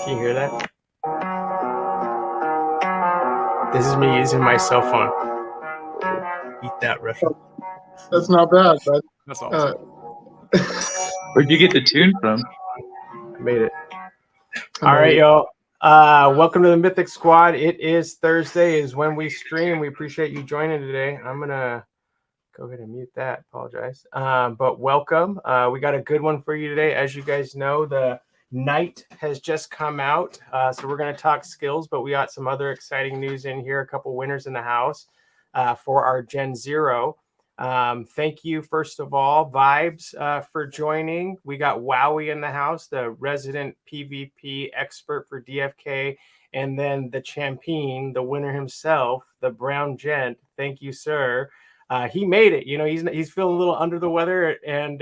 Can you hear that? This is me using my cell phone. Eat that, Russia. That's not bad, but That's awesome. Where'd you get the tune from? I made it. All right, y'all. Welcome to the Mythic Squad. It is Thursday, is when we stream. We appreciate you joining today. I'm gonna go ahead and mute that. Apologize. But welcome. We got a good one for you today. As you guys know, the night has just come out, so we're going to talk skills, but we got some other exciting news in here. A couple winners in the house for our Gen Zero. Thank you, first of all, Vibes, for joining. We got Wowee in the house, the resident PvP expert for DFK, and then the champion, the winner himself, the Brown Gent. Thank you, sir. He made it. You know, he's feeling a little under the weather, and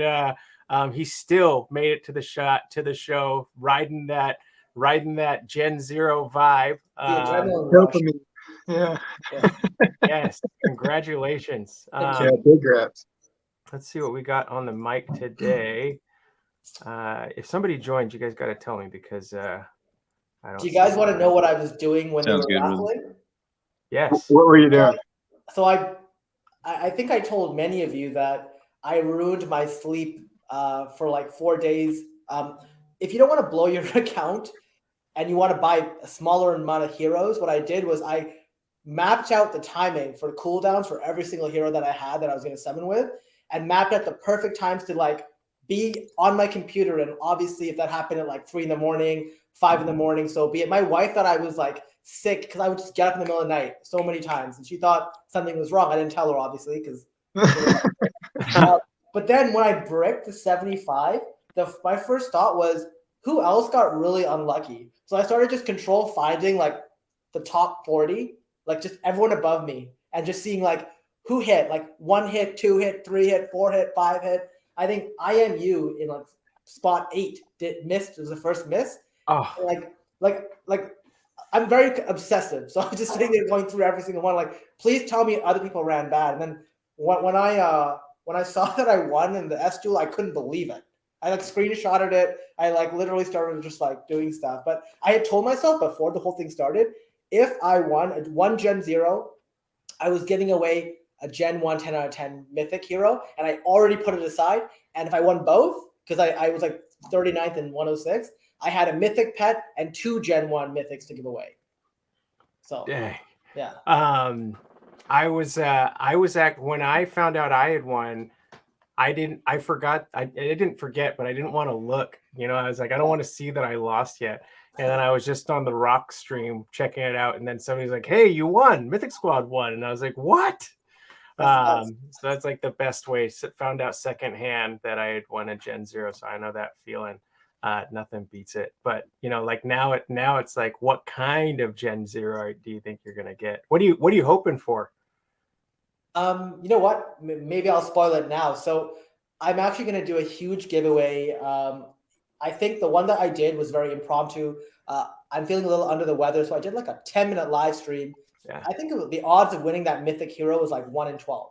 he still made it to the show, riding that Gen Zero vibe. Dopamine. Yeah. Yes. Congratulations. Yeah, big raps. Let's see what we got on the mic today. If somebody joins, you guys got to tell me because I don't. Do you guys want to know what I was doing when Sounds they were good, raffling? Yes. What were you doing? So I think I told many of you that I ruined my sleep for like 4 days. If you don't want to blow your account and you want to buy a smaller amount of heroes, what I did was I mapped out the timing for cooldowns for every single hero that I had that I was going to summon with, and mapped out the perfect times to like be on my computer. And obviously, if that happened at like 3 a.m, 5 a.m, so be it. My wife thought I was like sick because I would just get up in the middle of the night so many times, and she thought something was wrong. I didn't tell her, obviously, because. But then when I bricked the 75, my first thought was, who else got really unlucky? So I started just control finding like the top 40, like just everyone above me, and just seeing like who hit, like 1 hit, 2 hit, 3 hit, 4 hit, 5 hit. I think IMU in like spot 8 missed. It was the first miss. Oh. Like I'm very obsessive, so I'm just sitting there going through every single one. Like, please tell me other people ran bad. And then when I saw that I won in the S duel, I couldn't believe it. I like screenshotted it. I like literally started just like doing stuff. But I had told myself before the whole thing started, if I won Gen 0, I was giving away a Gen 1 10 out of 10 mythic hero, and I already put it aside. And if I won both, because I was like 39th and 106, I had a mythic pet and 2 Gen 1 mythics to give away. So dang. Yeah. I was when I found out I had won, I didn't forget, but I didn't want to look, you know, I was like, I don't want to see that I lost yet. And then I was just on the Rock stream checking it out. And then somebody's like, hey, you won, Mythic Squad won. And I was like, what? So that's like the best way. Found out secondhand that I had won a Gen 0. So I know that feeling. Nothing beats it. But you know, like now it's like, what kind of Gen 0 do you think you're gonna get? What are you hoping for? You know what? Maybe I'll spoil it now. So I'm actually going to do a huge giveaway. I think the one that I did was very impromptu. I'm feeling a little under the weather, so I did like a 10-minute live stream. Yeah. I think the odds of winning that mythic hero was like 1 in 12.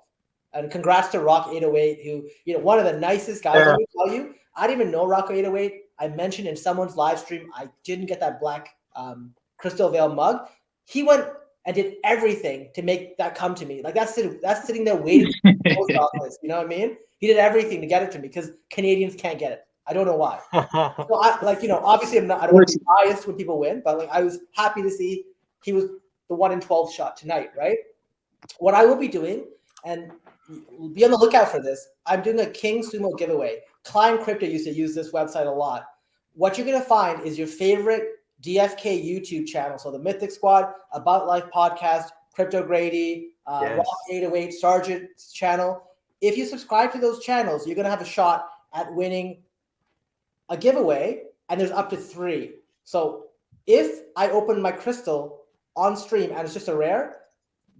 And congrats to Rock 808, who, you know, one of the nicest guys. Let me tell you, I didn't even know Rock 808. I mentioned in someone's live stream I didn't get that black Crystal Veil mug. He went and did everything to make that come to me. Like that's sitting there waiting for the post office. You know what I mean? He did everything to get it to me because Canadians can't get it. I don't know why. So obviously I don't want to be biased when people win, but like I was happy to see he was the 1 in 12 shot tonight, right? What I will be doing, and be on the lookout for this, I'm doing a King Sumo giveaway. Climb Crypto used to use this website a lot. What you're gonna find is your favorite DFK YouTube channel. So the Mythic Squad, About Life Podcast, Crypto Grady, Rock 808, Sergeant's channel. If you subscribe to those channels, you're going to have a shot at winning a giveaway, and there's up to 3. So if I open my crystal on stream and it's just a rare,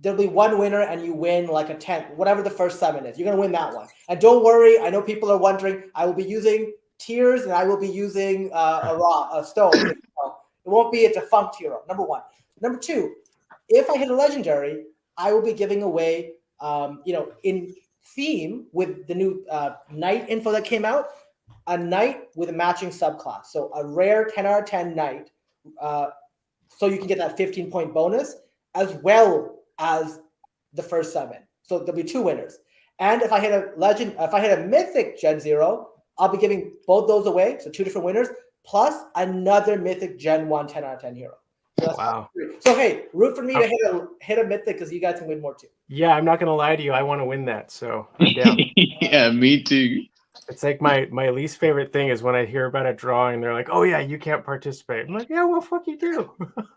there'll be 1 winner and you win like a 10th, whatever the first summon is. You're going to win that one. And don't worry, I know people are wondering, I will be using tears and I will be using a stone. It won't be a defunct hero, number 1. Number 2, if I hit a legendary, I will be giving away, in theme with the new knight info that came out, a knight with a matching subclass. So a rare 10 out of 10 knight so you can get that 15-point bonus as well as the first summon. So there'll be 2 winners. And if I hit a mythic Gen 0, I'll be giving both those away. So 2 different winners, plus another mythic Gen 1 10 out of 10 hero. So that's wow. So hey, root for me to hit a mythic because you guys can win more too. Yeah, I'm not gonna lie to you. I want to win that, so I'm down. Yeah, me too. It's like my least favorite thing is when I hear about a drawing, they're like, "Oh yeah, you can't participate." I'm like, "Yeah, well, fuck you do."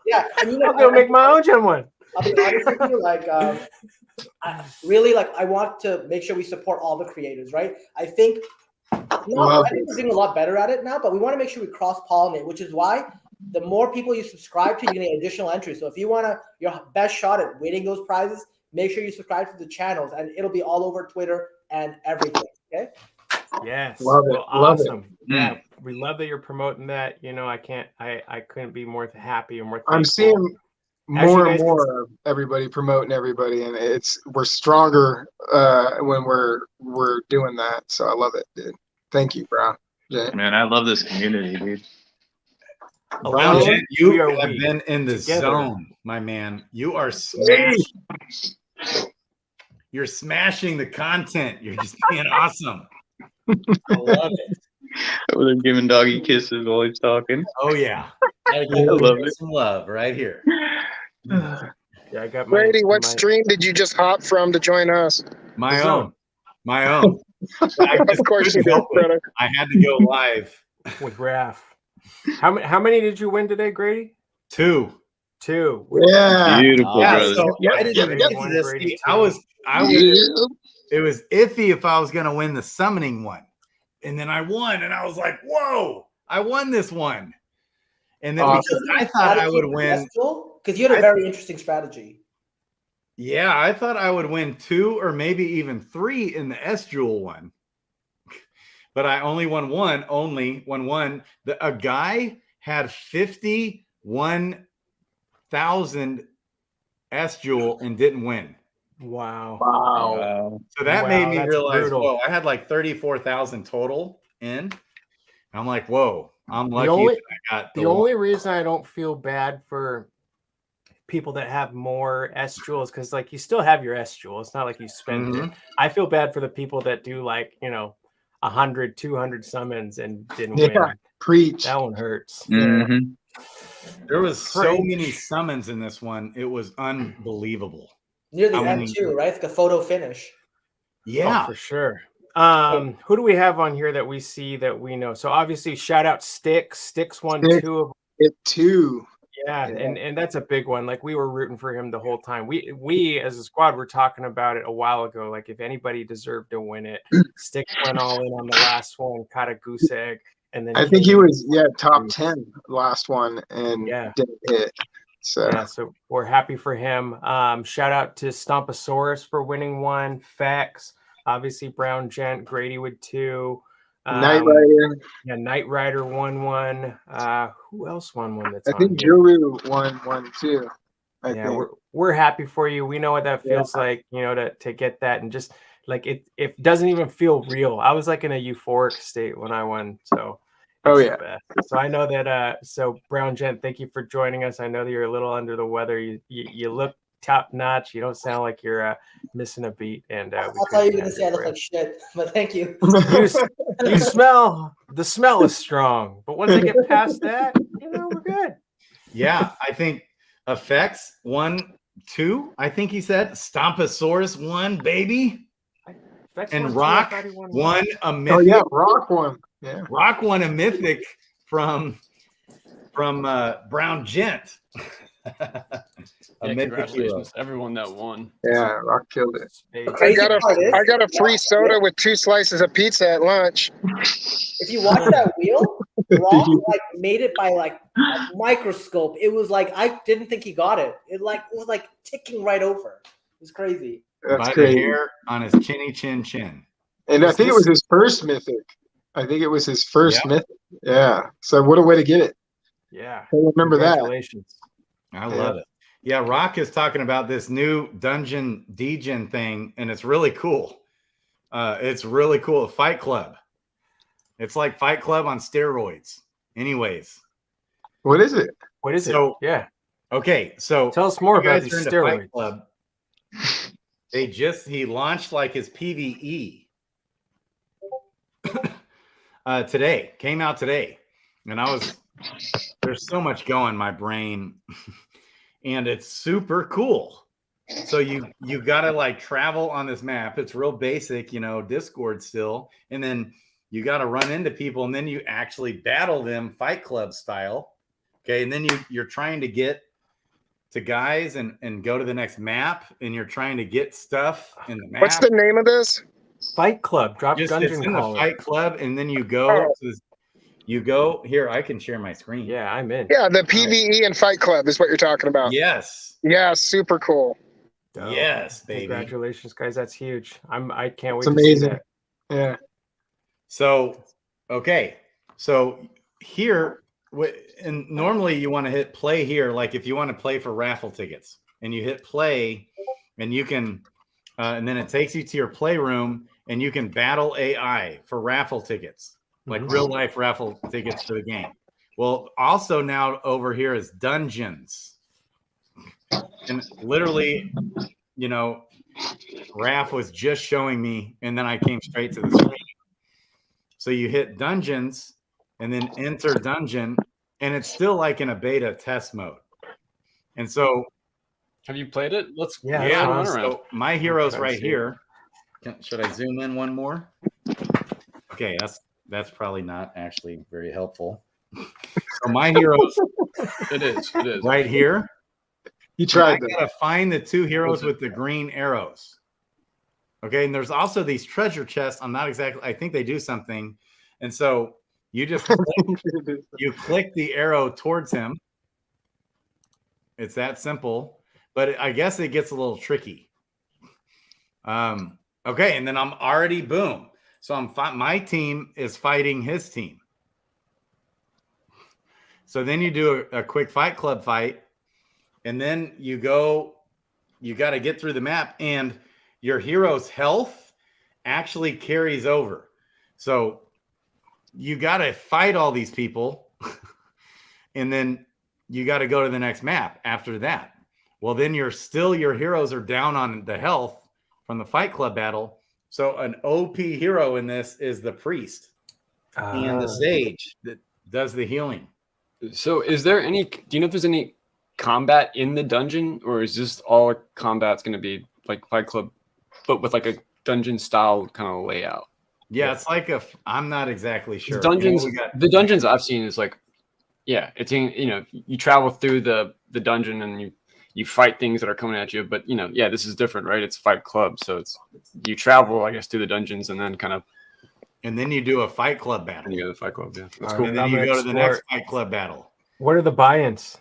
Yeah, and you know, I'll go make my own Gen 1. I'll be honest with you, like, I want to make sure we support all the creators, right? I think we're doing a lot better at it now, but we want to make sure we cross-pollinate, which is why the more people you subscribe to, you're going to get additional entries. So if you want your best shot at winning those prizes, make sure you subscribe to the channels, and it'll be all over Twitter and everything, okay? Yes. Love it. Well, Love awesome. it. Yeah, we love that you're promoting that. You know, I couldn't be more happy and more thankful. I'm seeing more and more of everybody promoting everybody, and we're stronger when we're doing that. So I love it, dude. Thank you, Brown. Jay. Man, I love this community, dude. Brown Jet, you have we been in the together. zone, my man. You are smashing. You're smashing the content. You're just being awesome. I love it. Over there giving doggy kisses while he's talking. Oh yeah, I love it. Some love right here. Yeah, I got Brady, what stream did you just hop from to join us? My The own. My own. I Of course you couldn't did, help it. brother. I had to go live. with Raph. How many did you win today, Grady? 2. 2. Yeah. Beautiful, Yeah, brother. so I didn't even get to this. See, I was. It was iffy if I was going to win the summoning one, and then I won, and I was like, "Whoa, I won this one!" And then because I thought I would win, because you had a very interesting strategy. Yeah, I thought I would win 2 or maybe even 3 in the S Jewel one, but I only won one. Only won one. A guy had 51,000 S Jewel and didn't win. Wow. So that made me that's realize, brutal. whoa, I had like 34,000 total in. And I'm like, whoa, I'm lucky only- that I got The only reason I don't feel bad for people that have more S jewels, because like you still have your S jewel. It's not like you spent it. I feel bad for the people that do like 100, 200 summons and didn't win. Preach. That one hurts. Mm-hmm. There was so many summons in this one. It was unbelievable. Near the end too, right? It's like a photo finish. Yeah, for sure. Who do we have on here that we see that we know? So obviously, shout out Sticks won 2 of it 2. Yeah, and that's a big one. Like we were rooting for him the whole time. We as a squad were talking about it a while ago. Like if anybody deserved to win it, Sticks went all in on the last one, caught a goose egg, and then I think he was top 10 last one and didn't hit. So we're happy for him. Shout out to Stompasaurus for winning 1. Fex, obviously Brown Gent, Grady with 2. Night Rider. Yeah, Night Rider won 1. Who else won 1? That's I think Juru won 1 too. I think. We're happy for you. We know what that feels like, to get that, and just like it doesn't even feel real. I was like in a euphoric state when I won. So so I know that so Brown Gent, thank you for joining us. I know that you're a little under the weather. You look top notch. You don't sound like you're missing a beat. And I thought you were gonna say I look like shit, but thank you. You smell. The smell is strong, but once I get past that, we're good. Yeah, I think Effects 1, 2. I think he said Stompasaurus 1, baby. And Rock won a mythic. Oh yeah, Rock won. Yeah, Rock won a mythic from Brown Gent. Congratulations to everyone that won. Yeah, Rock killed it. I got a free soda with 2 slices of pizza at lunch. If you watch that wheel, Rock made it by a microscope. It was like I didn't think he got it. It was like ticking right over. It was crazy. That's by crazy. The hair on his chinny chin. And I think it was his first mythic. Mythic. Yeah. So what a way to get it. Yeah. I remember that. Congratulations. I love it. Yeah, Rock is talking about this new dungeon degen thing, and it's really cool. It's really cool. Fight Club. It's like Fight Club on steroids. Anyways. What is it? What is So- it? Yeah. Okay, so Tell us more you about guys these are into steroids. Fight Club. He launched like his PvE today, came out today. And there's so much going in my brain and it's super cool. So you gotta like travel on this map. It's real basic, Discord still. And then you gotta run into people and then you actually battle them Fight Club style. Okay, and then you're trying to get to guys and go to the next map and you're trying to get stuff in the map. What's the name of this? Fight Club. Drop It's Dungeon in Caller. the Fight Club, and then you go Oh. to you go here. I can share my screen. Yeah, I'm in. Yeah, the PvE and Fight Club is what you're talking about. Yes. Yeah, super cool. Dope. Yes, baby. Congratulations, guys. That's huge. I can't wait It's to see amazing. that. Yeah. So, okay. So here, and normally you want to hit play here. Like if you want to play for raffle tickets, and you hit play, and you can, and then it takes you to your playroom, and you can battle AI for raffle tickets, like real life raffle tickets for the game. Well, also now over here is dungeons, and literally, Raph was just showing me, and then I came straight to the screen. So you hit dungeons and then enter dungeon, and it's still like in a beta test mode. And so, Have you played it? Let's Yeah, run around. so my hero's trying to right see. here. Should I zoom in one more? Okay, that's probably not actually very helpful. So my hero's It is. right here. You tried I that. gotta find the two heroes with the green arrows. Okay, and there's also these treasure chests. I think they do something. And so you just click the arrow towards him. It's that simple, but I guess it gets a little tricky. Okay, and then I'm already boom. So my team is fighting his team. So then you do a quick Fight Club fight, and then you got to get through the map, and your hero's health actually carries over. So you got to fight all these people, and then you got to go to the next map after that. Well, then your heroes are down on the health from the Fight Club battle. So an OP hero in this is the priest and the sage that does the healing. So, do you know if there's any combat in the dungeon, or is just all combat's going to be like Fight Club, but with like a dungeon style kind of layout? Yeah, it's like I'm not exactly sure. The dungeons I've seen is like, yeah, it's you travel through the dungeon and you fight things that are coming at you, but this is different, right? It's Fight Club, so you travel, I guess, through the dungeons and then and then you do a Fight Club battle. And you go to the Fight Club, yeah. That's All cool. right. And then I'm you gonna go to the next explore- Fight Club battle. What are the buy-ins?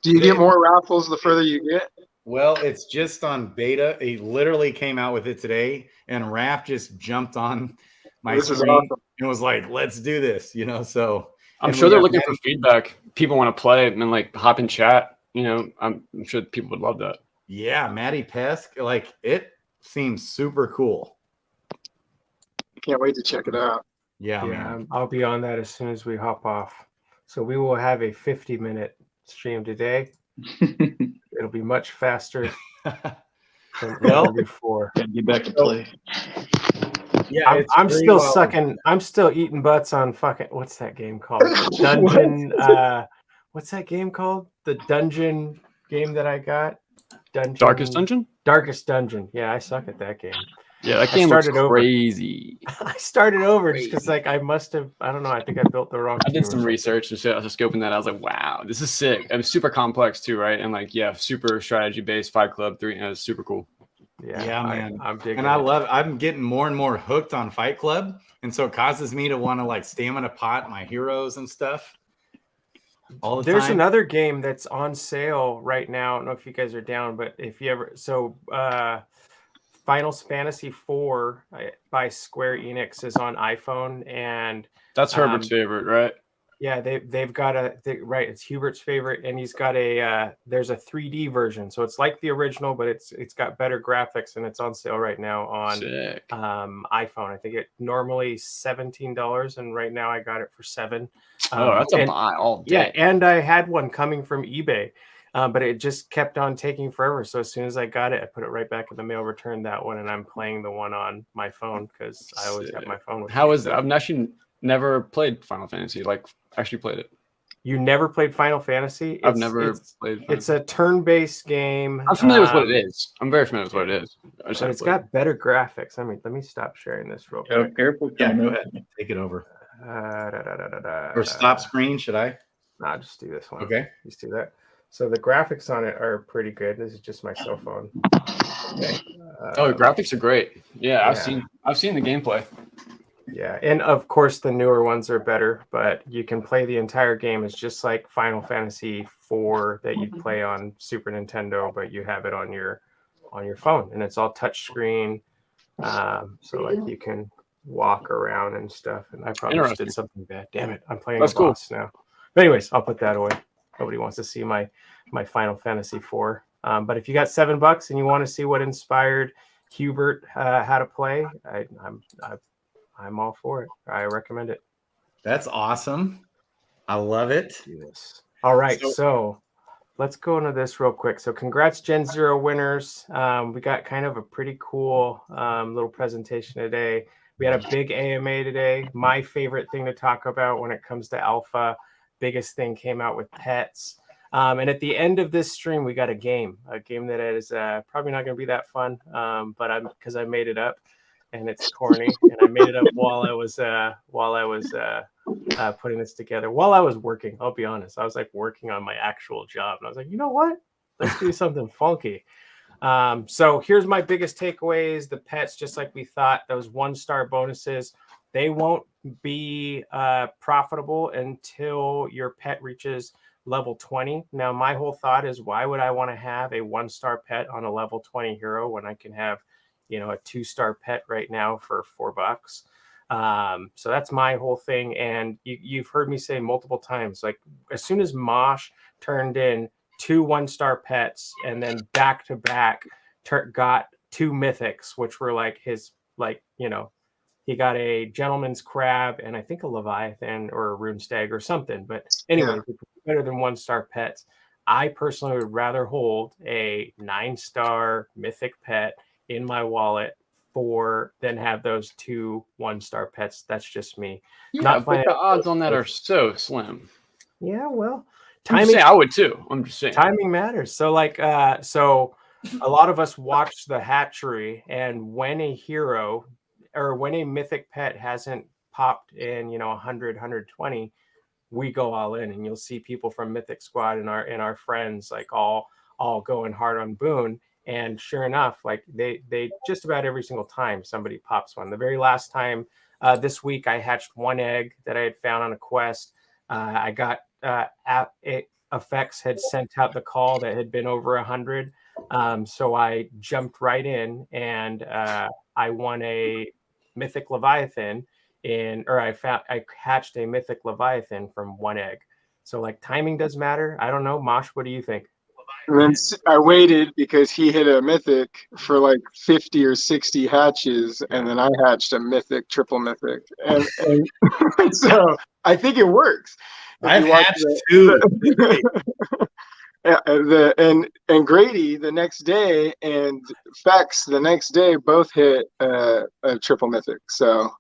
Do you get more raffles the further you get? Well, it's just on beta. He literally came out with it today, and Raph just jumped on my This is screen awesome. and was like, "Let's do this," So I'm and sure we they're got looking for feedback. People want to play and like hop in chat. I'm sure people would love that. Yeah, Matty Pesk, like it seems super cool. Can't wait to check it out. Yeah, man. I'll be on that as soon as we hop off. So we will have a 50-minute stream today. It'll be much faster than ever before. Get back to play. Yeah, I'm still sucking. I'm still eating butts on fucking. What's that game called? Dungeon. What's that game called? The dungeon game that I got. Darkest Dungeon? Darkest Dungeon. Yeah, I suck at that game. Yeah, that game was started over. crazy. I started over just because, like, I must have. I don't know. I think I built the wrong. I did some research and shit. I was just scoping that. I was like, wow, this is sick. It was super complex too, right? And like, yeah, super strategy based. Fight Club 3. It's super cool. Yeah, man. I'm digging. And I'm getting more and more hooked on Fight Club, and so it causes me to want to like stamina pot my heroes and stuff. All the There's time. another game that's on sale right now. I don't know if you guys are down, but if you ever Final Fantasy IV by Square Enix is on iPhone, and That's Herbert's favorite, right? Yeah, they've got right. It's Hubert's favorite, and he's got there's a 3D version, so it's like the original, but it's got better graphics, and it's on sale right now on Sick. iPhone. I think it normally $17, and right now I got it for $7. Oh, that's a buy all day. Yeah, and I had one coming from eBay, but it just kept on taking forever. So as soon as I got it, I put it right back in the mail, returned that one, and I'm playing the one on my phone because I always have my phone with me. How is it? I've actually never played Final Fantasy. Like, actually played it. You never played Final Fantasy? I've never played. It's a turn-based game. I'm familiar with what it is. I'm very familiar with what it is. But it's got better graphics. I mean, let me stop sharing this real Oh, quick. careful. Yeah, go ahead. Take it over. Or stop screen, should I? Nah, just do this one. Okay. Just do that. So the graphics on it are pretty good. This is just my cell phone. Okay. Oh, the graphics are great. Yeah, I've seen the gameplay. Yeah, and of course the newer ones are better, but you can play the entire game. It's just like Final Fantasy IV that you play on Super Nintendo, but you have it on your phone, and it's all touch screen. So like you can walk around and stuff. And I probably just did something bad. Damn it, I'm playing the boss now. But anyways, I'll put that away. Nobody wants to see my Final Fantasy IV. But if you got $7 and you want to see what inspired Hubert how to play, I'm all for it. I recommend it. That's awesome. I love it. Yes. All right, so let's go into this real quick. So congrats, Gen Zero winners. We got kind of a pretty cool little presentation today. We had a big AMA today. My favorite thing to talk about when it comes to alpha, biggest thing came out with pets. And at the end of this stream, we got a game that is probably not going to be that fun, but because I made it up. And it's corny, and I made it up while I was putting this together. While I was working, I'll be honest, I was like working on my actual job, and I was like, you know what? Let's do something funky. So here's my biggest takeaways. The pets, just like we thought, those 1-star bonuses, they won't be profitable until your pet reaches level 20. Now, my whole thought is, why would I want to have a 1-star pet on a level 20 hero when I can have a 2-star pet right now for $4? So that's my whole thing. And you've heard me say multiple times, like as soon as Mosh turned in 2 1-star pets and then back to back got 2 mythics, which were like his, he got a gentleman's crab and I think a Leviathan or a rune stag or something. But anyway, better than 1-star pets. I personally would rather hold a 9-star mythic pet in my wallet than have those 2 1-star pets. That's just me. Yeah, but the odds on that are so slim. Yeah, well, timing. I would too. I'm just saying timing matters. So so a lot of us watch the hatchery, and when a hero or when a mythic pet hasn't popped in 100 120, we go all in, and you'll see people from Mythic Squad and our friends like all going hard on Boone. And sure enough, like they just about every single time somebody pops one. The very last time this week, I hatched 1 egg that I had found on a quest. I got Effects had sent out the call that had been over 100. So I jumped right in and I won a mythic Leviathan I hatched a mythic Leviathan from 1 egg. So like timing does matter. I don't know. Mosh, what do you think? And then I waited because he hit a mythic for like 50 or 60 hatches, and then I hatched a mythic, triple mythic, and so I think it works. I've hatched 2. And Grady the next day and Fex the next day both hit a triple mythic. So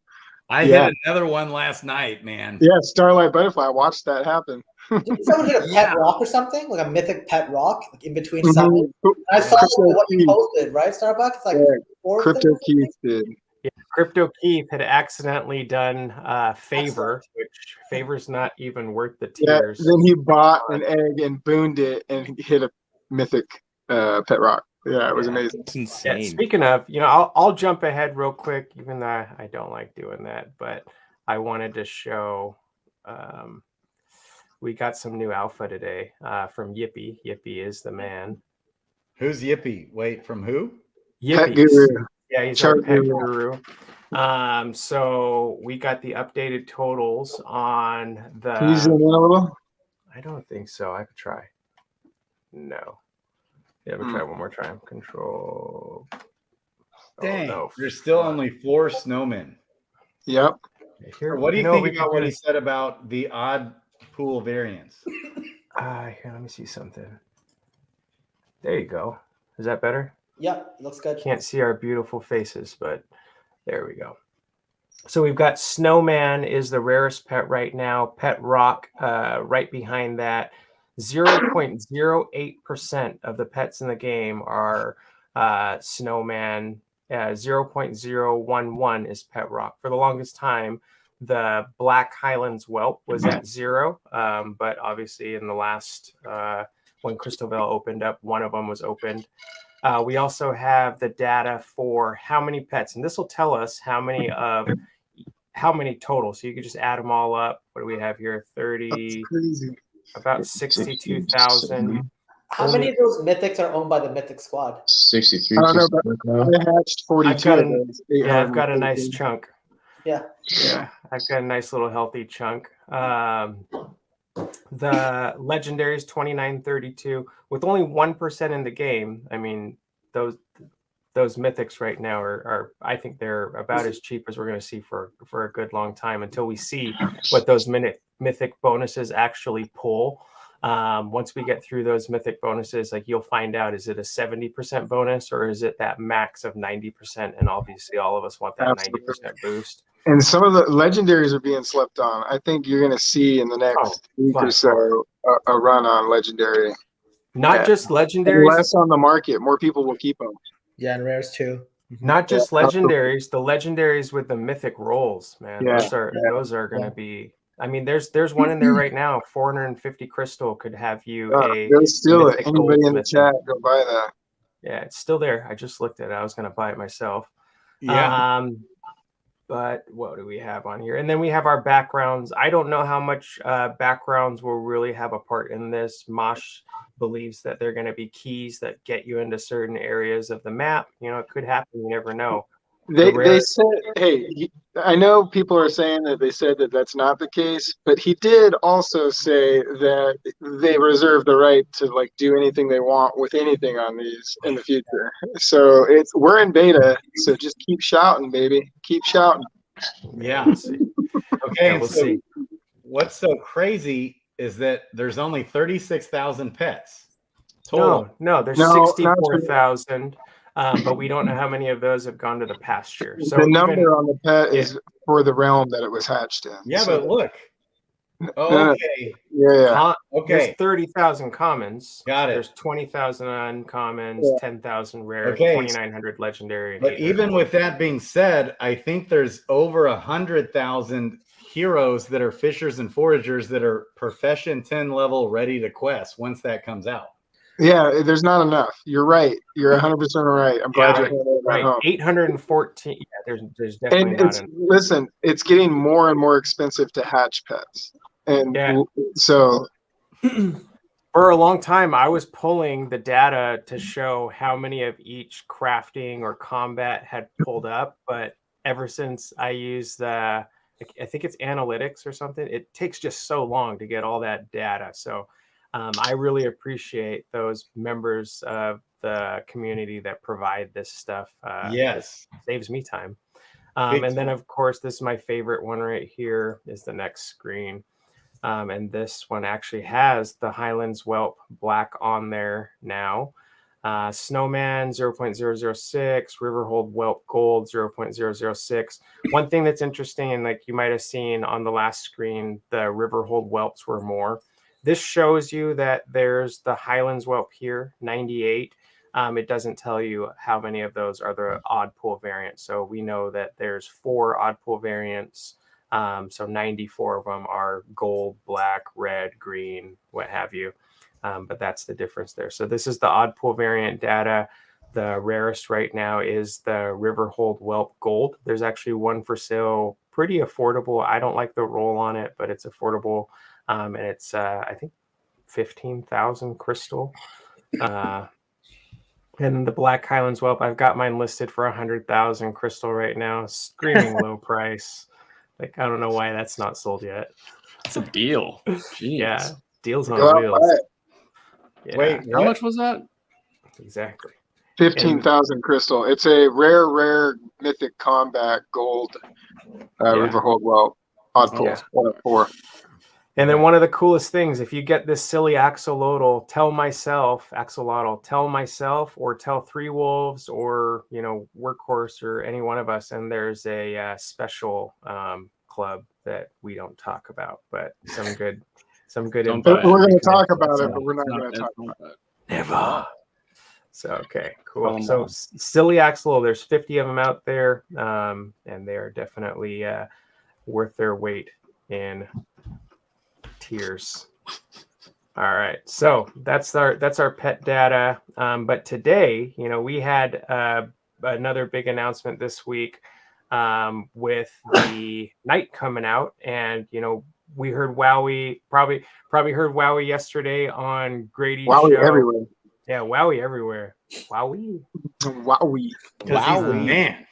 I hit another one last night, man. Yeah, Starlight Butterfly. I watched that happen. Did someone hit a pet rock or something, like a mythic pet rock, like in between something? I saw what you posted, right, Starbucks? It's like Crypto Keith did. Yeah, Crypto Keith had accidentally done Favor, which Favor's not even worth the tears. Yeah, then he bought an egg and booned it and hit a mythic pet rock. Yeah, it was amazing. It's insane. Yeah, speaking of, I'll jump ahead real quick, even though I don't like doing that, but I wanted to show we got some new alpha today from Yippee. Yippee is the man. Who's Yippee? Wait, from who? Pet Guru. Yeah, he's our pet guru. So we got the updated totals on Can you zoom in the. a little? I don't think so. I could try. No. Yeah, let me try one more time. Control. Dang, Oh, no. there's still only 4 snowmen. Yep. Here, What do you know, think we about could what do he said about the odd pool variants? Here, let me see something. There you go. Is that better? Yep, looks good. Can't see our beautiful faces, but there we go. So we've got Snowman is the rarest pet right now. Pet Rock right behind that. 0.08% of the pets in the game are Snowman. 0.011 is Pet Rock. For the longest time, the Black Highlands Whelp was at 0, but obviously in the last when Crystal Vale opened up, one of them was opened. We also have the data for how many pets, and this will tell us how many total. So you could just add them all up. What do we have here? 30, That's crazy. about 62,000. How many of those mythics are owned by the Mythic Squad? 63. I don't know, but I hatched 42 of those. I've got a nice chunk. Yeah. Yeah, I've got a nice little healthy chunk. The legendaries 2932 with only 1% in the game. I mean, those mythics right now are I think they're about as cheap as we're going to see for a good long time until we see what those mythic bonuses actually pull. Once we get through those mythic bonuses, like you'll find out, is it a 70% bonus or is it that max of 90%? And obviously all of us want that 90% boost. And some of the legendaries are being slept on. I think you're going to see in the next week or so a run on legendary. Not just legendaries. Less on the market. More people will keep them. Yeah, and rares too. Not just legendaries. The legendaries with the mythic rolls, man. Yeah. Those are going to be. I mean, there's one in there right now. 450 crystal could have you a. There's still mythic anybody in the missing. chat go buy that. Yeah, it's still there. I just looked at it. I was going to buy it myself. Yeah. But what do we have on here? And then we have our backgrounds. I don't know how much backgrounds will really have a part in this. Mosh believes that they're going to be keys that get you into certain areas of the map. You know, it could happen. You never know. They said, hey, I know people are saying that they said that that's not the case, but he did also say that they reserve the right to like do anything they want with anything on these in the future. So we're in beta, so just keep shouting, baby. Keep shouting. Yeah. We'll see. Okay. We'll so see. What's so crazy is that there's only 36,000 pets total. No, there's 64,000. But we don't know how many of those have gone to the pasture. So the number on the pet is for the realm that it was hatched in. Yeah, so, but look. Oh, okay. Yeah. Okay. There's 30,000 commons. Got it. There's 20,000 uncommons, 10,000 rare, 2,900 legendary. But even with that being said, I think there's over 100,000 heroes that are fishers and foragers that are profession 10 level ready to quest once that comes out. Yeah, there's not enough. You're right. You're 100% right. I'm glad you're right. 814. Yeah, there's definitely not enough. Listen, it's getting more and more expensive to hatch pets, and so for a long time, I was pulling the data to show how many of each crafting or combat had pulled up, but ever since I used I think it's analytics or something, it takes just so long to get all that data. So. I really appreciate those members of the community that provide this stuff. Yes. It saves me time. And then, of course, this is my favorite one right here is the next screen. And this one actually has the Highlands Whelp Black on there now. Snowman 0.006, Riverhold Whelp Gold 0.006. One thing that's interesting, and like you might have seen on the last screen, the Riverhold Whelps were more. This shows you that there's the Highlands Whelp here, 98. It doesn't tell you how many of those are the odd pool variants. So we know that there's 4 odd pool variants. So 94 of them are gold, black, red, green, what have you. But that's the difference there. So this is the odd pool variant data. The rarest right now is the Riverhold Whelp Gold. There's actually one for sale, pretty affordable. I don't like the roll on it, but it's affordable. And it's, I think, 15,000 crystal. And the Black Highlands Whelp, I've got mine listed for 100,000 crystal right now. Screaming low price. Like, I don't know why that's not sold yet. It's a deal. Jeez. Yeah, deals on Go out and wheels. buy it. Yeah, Wait, How what? much was that? exactly. 15,000 crystal. It's a rare mythic combat gold Yeah. Riverhold Well. Odd pull. Yeah. 1 of 4. And then one of the coolest things, if you get this silly axolotl, tell myself, or tell Three Wolves, or Workhorse, or any one of us, and there's a special club that we don't talk about, but some good Don't info. buy it. We're going to Because- talk about it, so- but we're not It's going to talk don't about buy it. Never. So okay, cool. Call 'em So all. silly axolotl, there's 50 of them out there, and they are definitely worth their weight in tears. All right, so that's our pet data. But today, we had another big announcement this week with the night coming out, and we heard Wowee, probably heard Wowee yesterday on Grady's Wowee show. everywhere. Yeah, Wowee everywhere. Wowee. Wowee. Because he's the Wow, man.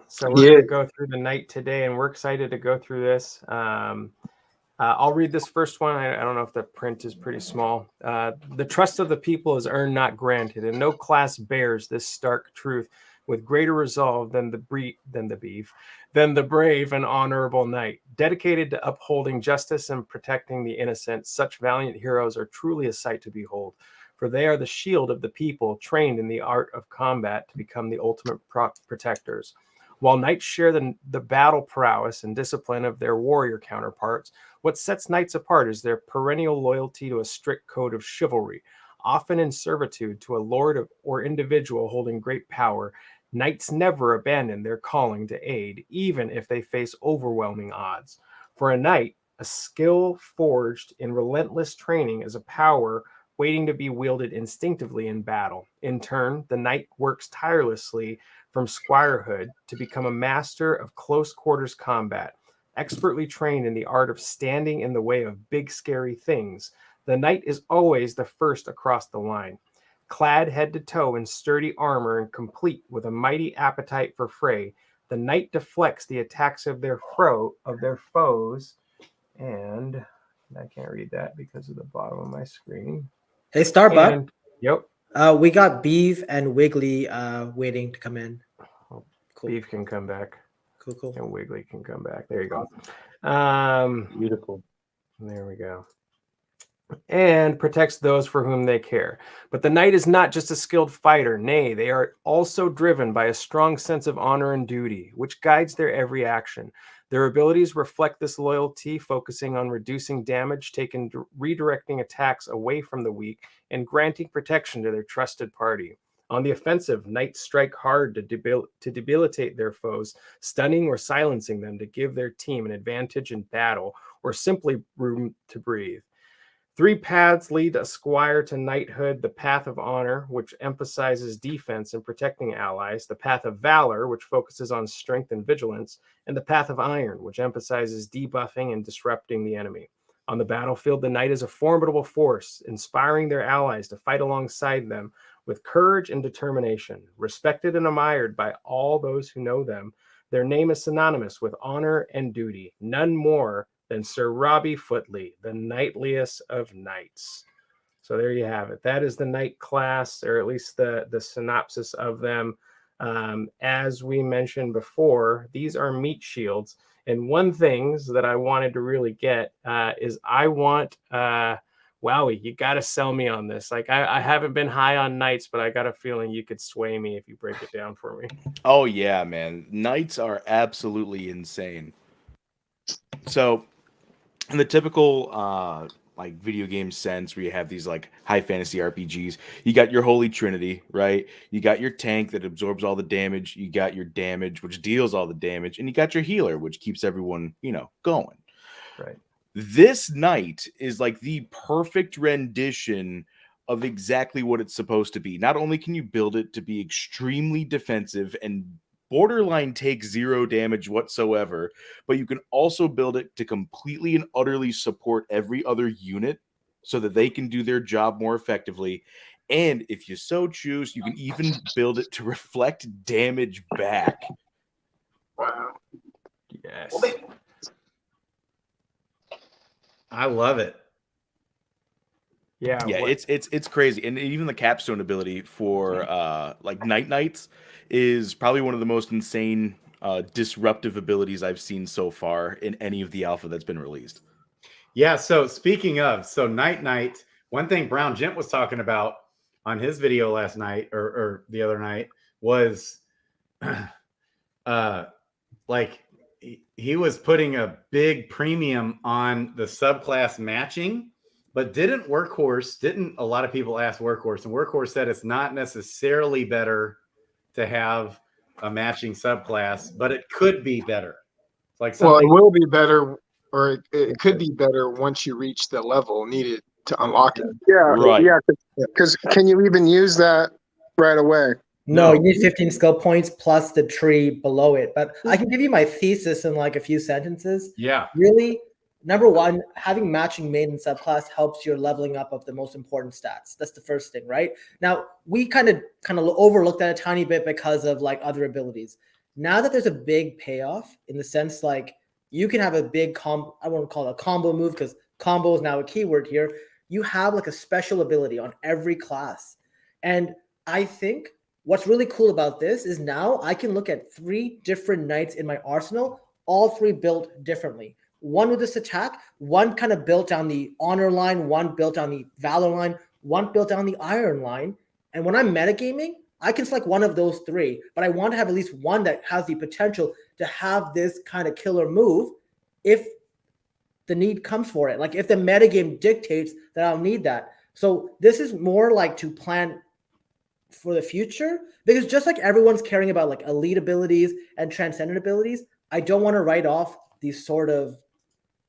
So we're Yeah. going to go through the night today, and we're excited to go through this. I'll read this first one. I don't know if the print is pretty small. The trust of the people is earned, not granted, and no class bears this stark truth with greater resolve than the brave and honorable knight. Dedicated to upholding justice and protecting the innocent, such valiant heroes are truly a sight to behold. For they are the shield of the people, trained in the art of combat to become the ultimate protectors. While knights share the battle prowess and discipline of their warrior counterparts, what sets knights apart is their perennial loyalty to a strict code of chivalry. Often in servitude to a lord or individual holding great power, knights never abandon their calling to aid, even if they face overwhelming odds. For a knight, a skill forged in relentless training is a power waiting to be wielded instinctively in battle. In turn, the knight works tirelessly from squirehood to become a master of close quarters combat. Expertly trained in the art of standing in the way of big, scary things, the knight is always the first across the line. Clad head to toe in sturdy armor and complete with a mighty appetite for fray, the knight deflects the attacks of their foes. And I can't read that because of the bottom of my screen. Hey, Starbuck. And, yep. We got Beef and Wiggly waiting to come in. Cool. Beef can come back. Cool. And Wiggly can come back. There you go. Beautiful. There we go. And protects those for whom they care. But the knight is not just a skilled fighter. Nay, they are also driven by a strong sense of honor and duty, which guides their every action. Their abilities reflect this loyalty, focusing on reducing damage taken, redirecting attacks away from the weak, and granting protection to their trusted party. On the offensive, knights strike hard to debilitate their foes, stunning or silencing them to give their team an advantage in battle or simply room to breathe. 3 paths lead a squire to knighthood: the path of honor, which emphasizes defense and protecting allies; the path of valor, which focuses on strength and vigilance; and the path of iron, which emphasizes debuffing and disrupting the enemy. On the battlefield, the knight is a formidable force, inspiring their allies to fight alongside them with courage and determination. Respected and admired by all those who know them, their name is synonymous with honor and duty. None more than Sir Robbie Footley, the knightliest of knights. So there you have it. That is the knight class, or at least the synopsis of them. As we mentioned before, these are meat shields. And one thing that I wanted to really get is I want Wowee, you got to sell me on this. Like I haven't been high on knights, but I got a feeling you could sway me if you break it down for me. Oh yeah, man. Knights are absolutely insane. So in the typical like video game sense where you have these like high fantasy RPGs, you got your holy trinity, right? You got your tank that absorbs all the damage, you got your damage which deals all the damage, and you got your healer which keeps everyone, going. Right. This knight is like the perfect rendition of exactly what it's supposed to be. Not only can you build it to be extremely defensive and borderline take 0 damage whatsoever, but you can also build it to completely and utterly support every other unit so that they can do their job more effectively. And if you so choose, you can even build it to reflect damage back. Wow. Yes. I love it. Yeah. Yeah, what- it's crazy. And even the capstone ability for like Night Knights is probably one of the most insane disruptive abilities I've seen so far in any of the alpha that's been released. Yeah. So speaking of, Night, one thing Brown Gent was talking about on his video last night or the other night was like he was putting a big premium on the subclass matching, but didn't a lot of people ask Workhorse, and Workhorse said it's not necessarily better to have a matching subclass, but it could be better. It's like Well, it something. will be better, or it could be better once you reach the level needed to unlock it. Yeah, Right. yeah. Because can you even use that right away? No, No. you need 15 skill points plus the tree below it. But I can give you my thesis in like a few sentences. Yeah. Really, number one, having matching maiden subclass helps your leveling up of the most important stats. That's the first thing, right? Now, we kind of overlooked that a tiny bit because of like other abilities. Now that there's a big payoff in the sense like you can have a big I won't call it a combo move because combo is now a keyword here. You have like a special ability on every class. And I think what's really cool about this is now I can look at 3 different knights in my arsenal, all 3 built differently. One with this attack, one kind of built on the honor line, one built on the valor line, one built on the iron line. And when I'm metagaming, I can select one of those 3, but I want to have at least one that has the potential to have this kind of killer move if the need comes for it. Like if the metagame dictates that I'll need that. So this is more like to plan for the future, because just like everyone's caring about like elite abilities and transcendent abilities, I don't want to write off these sort of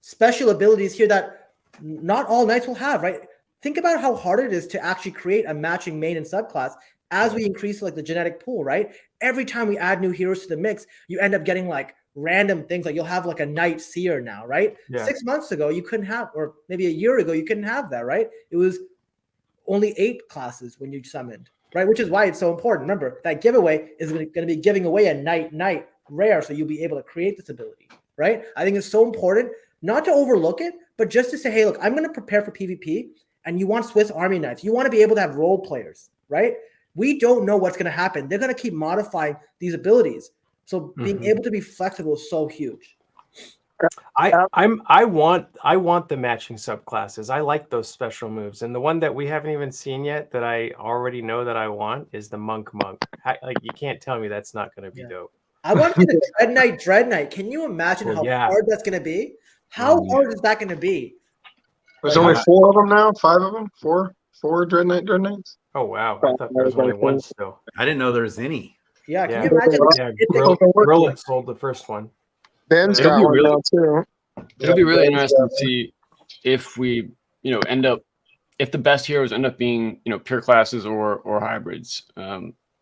special abilities here that not all knights will have, right? Think about how hard it is to actually create a matching main and subclass as we increase like the genetic pool, right? Every time we add new heroes to the mix, you end up getting like random things. Like you'll have like a knight seer now, right? Yeah. 6 months ago, you couldn't have, or maybe a year ago, you couldn't have that, right? It was only 8 classes when you summoned, right? Which is why it's so important. Remember, that giveaway is going to be giving away a knight rare, so you'll be able to create this ability, right? I think it's so important not to overlook it, but just to say, hey, look, I'm going to prepare for PvP, and you want Swiss Army knights. You want to be able to have role players, right? We don't know what's going to happen. They're going to keep modifying these abilities. So being able to be flexible is so huge. I want the matching subclasses. I like those special moves, and the one that we haven't even seen yet that I already know that I want is the monk. Like you can't tell me that's not going to be dope. I want to the Dread Knight. Can you imagine how hard that's going to be? How hard is that going to be? There's only 4 of them now, 5 of them, 4 Dreadknights. Oh wow! I thought there was only one still. I didn't know there was any. Yeah, can you imagine? Gorilla sold the first one. Ben's got one now too. It'll be really interesting to see if we, end up, if the best heroes end up being, pure classes or hybrids.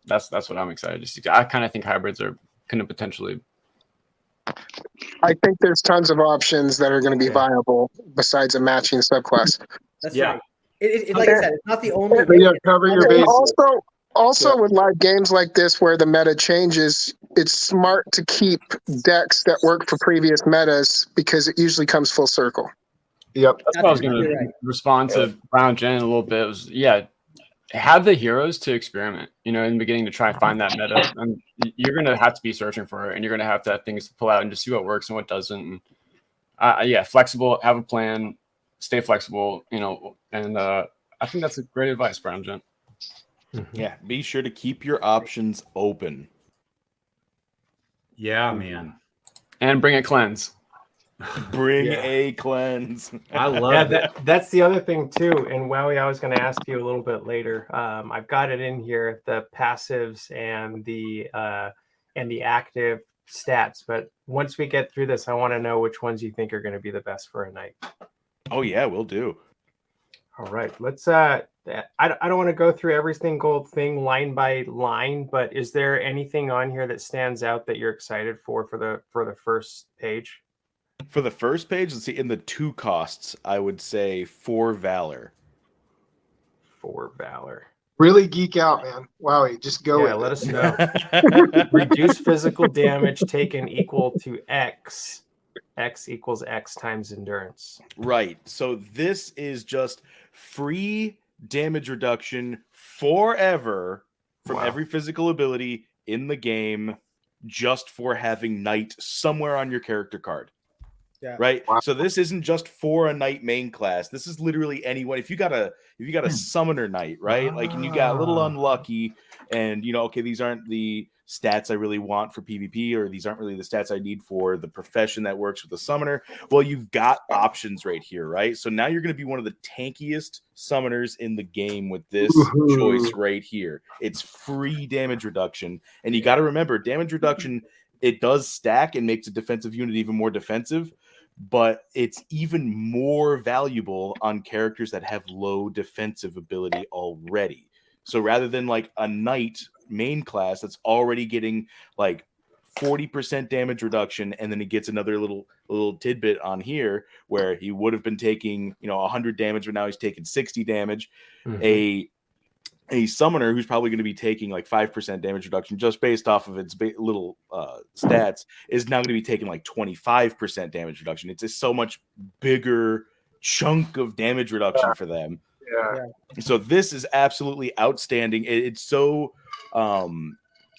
That's what I'm excited to see. I kind of think hybrids are going to potentially. I think there's tons of options that are going to be viable besides a matching subclass. That's right. Like I said, it's not the only. Cover your bases. Also, with live games like this where the meta changes, it's smart to keep decks that work for previous metas because it usually comes full circle. Yep. That's what I was going to respond to Brown Jen a little bit. Was have the heroes to experiment, in the beginning to try and find that meta. And you're going to have to be searching for it, and you're going to have things to pull out and just see what works and what doesn't. And, flexible, have a plan, stay flexible, and I think that's a great advice, Brown Gent. Yeah, be sure to keep your options open. Yeah, man. And bring a cleanse. Bring a cleanse. I love that. That's the other thing too. And Wowee, I was going to ask you a little bit later. I've got it in here, the passives and the active stats. But once we get through this, I want to know which ones you think are going to be the best for a night. Oh yeah, we'll do. All right, let's. I don't want to go through every single thing line by line, but is there anything on here that stands out that you're excited for the first page? For the first page, let's see. In the 2 costs, I would say 4 valor. 4 valor. Really geek out, man. Wowee, just go with let it. us know. Reduce physical damage taken equal to X. X equals X times endurance. Right. So this is just free damage reduction forever from every physical ability in the game, just for having Knight somewhere on your character card. Yeah. Right. Wow. So this isn't just for a Knight main class. This is literally anyone. If you got a summoner Knight, right? Like, and you got a little unlucky, and okay, these aren't the stats I really want for PvP, or these aren't really the stats I need for the profession that works with the summoner. Well, you've got options right here, right? So now you're going to be one of the tankiest summoners in the game with this choice right here. It's free damage reduction, and you got to remember, damage reduction, it does stack and makes a defensive unit even more defensive, but it's even more valuable on characters that have low defensive ability already. So rather than like a Knight main class that's already getting like 40% damage reduction, and then he gets another little tidbit on here where he would have been taking 100 damage, but now he's taking 60 damage. A summoner who's probably going to be taking like 5% damage reduction just based off of its little stats is now going to be taking like 25% damage reduction. It's just so much bigger chunk of damage reduction for them. Yeah. So this is absolutely outstanding. It's so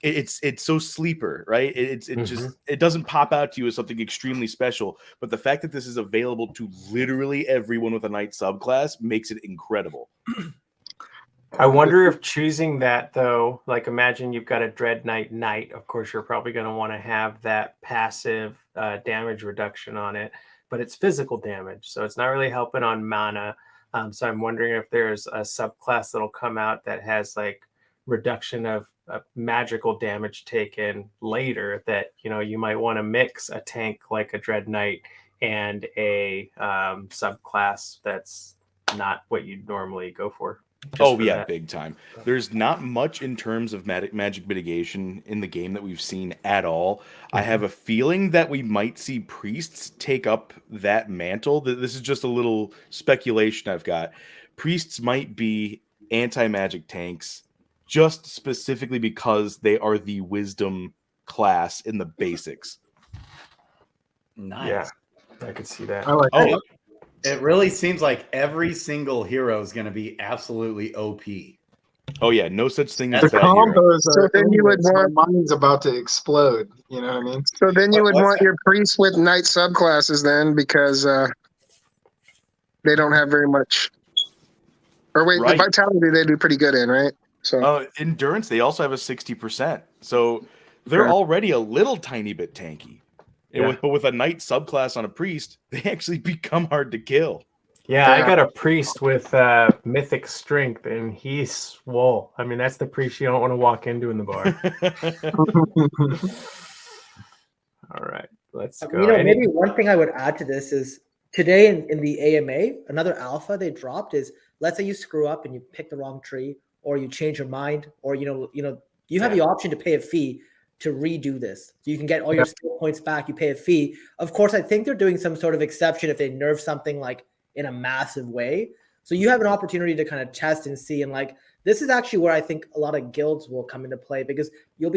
it's so sleeper, right? It doesn't pop out to you as something extremely special, but the fact that this is available to literally everyone with a Knight subclass makes it incredible. I wonder if choosing that, though, like imagine you've got a Dread Knight. Of course, you're probably going to want to have that passive damage reduction on it, but it's physical damage, so it's not really helping on mana. So I'm wondering if there's a subclass that'll come out that has like reduction of magical damage taken later that, you might want to mix a tank like a Dread Knight and a subclass that's not what you'd normally go for. Big time. There's not much in terms of magic mitigation in the game that we've seen at all. I have a feeling that we might see priests take up that mantle. This is just a little speculation I've got. Priests might be anti-magic tanks just specifically because they are the wisdom class in the basics. Nice. Yeah, I could see that. I like that. It really seems like every single hero is going to be absolutely OP. Oh yeah, no such thing as The that hero. combos So are then you would my want- mind's about to explode. You know what I mean? So then you would What's want that? your priests with Knight subclasses then, because they don't have very much. Or wait, Right. the vitality they do pretty good in, right? So Endurance, they also have a 60%. So they're already a little tiny bit tanky. Yeah. But with a Knight subclass on a priest, they actually become hard to kill. Yeah, I got a priest with mythic strength, and he's swole. I mean, that's the priest you don't want to walk into in the bar. All right, let's go. Maybe one thing I would add to this is today in the AMA, another alpha they dropped is, let's say you screw up and you pick the wrong tree, or you change your mind, or you have the option to pay a fee to redo this. So you can get all your skill points back, you pay a fee. Of course, I think they're doing some sort of exception if they nerf something like in a massive way. So you have an opportunity to kind of test and see, and like this is actually where I think a lot of guilds will come into play, because we'll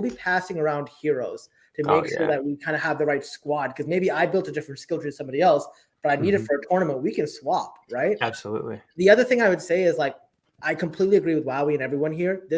be passing around heroes to make sure that we kind of have the right squad. Because maybe I built a different skill tree to somebody else, but I need it for a tournament. We can swap, right? Absolutely. The other thing I would say is, like, I completely agree with Wowee and everyone here.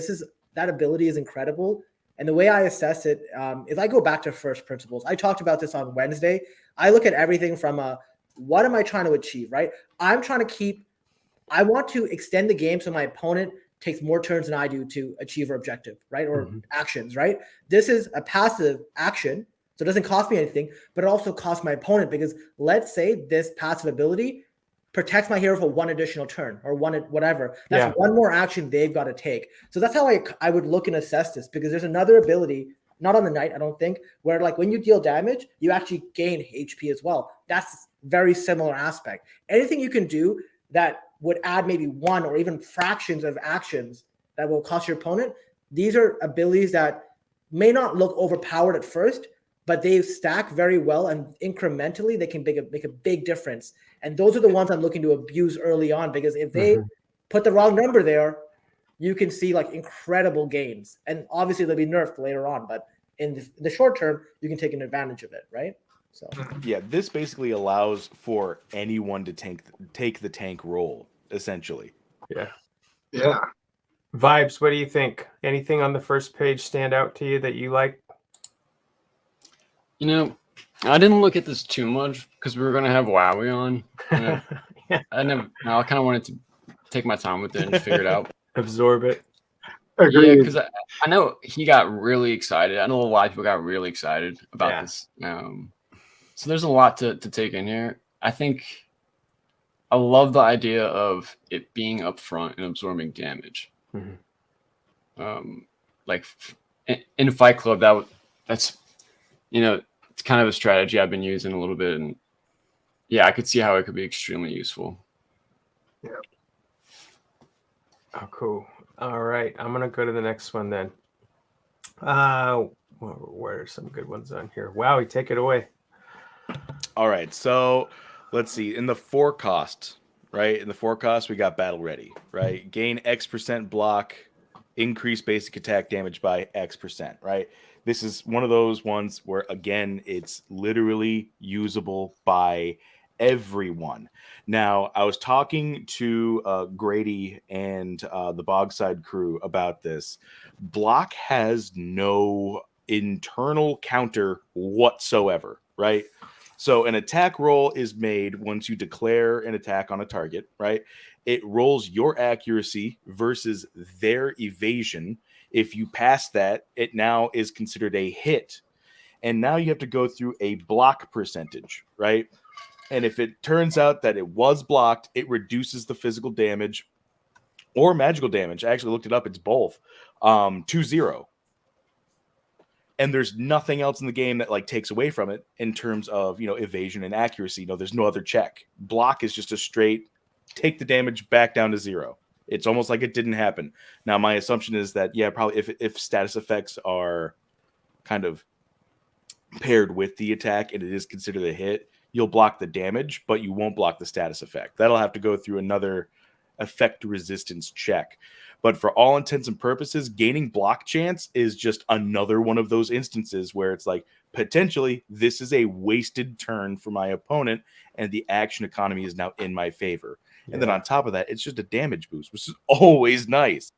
That ability is incredible. And the way I assess it is I go back to first principles. I talked about this on Wednesday. I look at everything from what am I trying to achieve, right? I want to extend the game so my opponent takes more turns than I do to achieve her objective, right? Or actions, right? This is a passive action, so it doesn't cost me anything, but it also costs my opponent, because let's say this passive ability protects my hero for one additional turn or one whatever. That's one more action they've got to take. So that's how I would look and assess this, because there's another ability, not on the Knight, I don't think, where like when you deal damage, you actually gain HP as well. That's very similar aspect. Anything you can do that would add maybe one or even fractions of actions that will cost your opponent, these are abilities that may not look overpowered at first, but they stack very well, and incrementally they can make a big difference. And those are the ones I'm looking to abuse early on, because if they put the wrong number there, you can see like incredible gains. And obviously they'll be nerfed later on, but in the short term, you can take an advantage of it, right? So yeah, this basically allows for anyone to take the tank role, essentially. Yeah. Vibes, what do you think? Anything on the first page stand out to you that you like? You know, I didn't look at this too much because we were going to have Wowee on. Yeah. I kind of wanted to take my time with it and figure it out. Absorb it. Agreed. Yeah, because I know he got really excited. I know a lot of people got really excited about this. So there's a lot to take in here. I think I love the idea of it being up front and absorbing damage. Like in Fight Club, that's it's kind of a strategy I've been using a little bit, and yeah, I could see how it could be extremely useful. Yeah. Oh, cool. All right, I'm gonna go to the next one then. Where are some good ones on here? Wowee, take it away. All right, so let's see. In the forecast, right? In the forecast, we got battle ready, right? Gain X% block, increase basic attack damage by X%, right? This is one of those ones where, again, it's literally usable by everyone. Now, I was talking to Grady and the Bogside crew about this. Block has no internal counter whatsoever, right? So an attack roll is made once you declare an attack on a target, right? It rolls your accuracy versus their evasion. If you pass that, it now is considered a hit. And now you have to go through a block percentage, right? And if it turns out that it was blocked, it reduces the physical damage or magical damage. I actually looked it up. It's both to 0. And there's nothing else in the game that like takes away from it in terms of, evasion and accuracy. No, there's no other check. Block is just a straight take the damage back down to 0. It's almost like it didn't happen. Now, my assumption is that, yeah, probably if status effects are kind of paired with the attack and it is considered a hit, you'll block the damage, but you won't block the status effect. That'll have to go through another effect resistance check. But for all intents and purposes, gaining block chance is just another one of those instances where it's like, potentially, this is a wasted turn for my opponent, and the action economy is now in my favor. Yeah. And then on top of that, it's just a damage boost, which is always nice.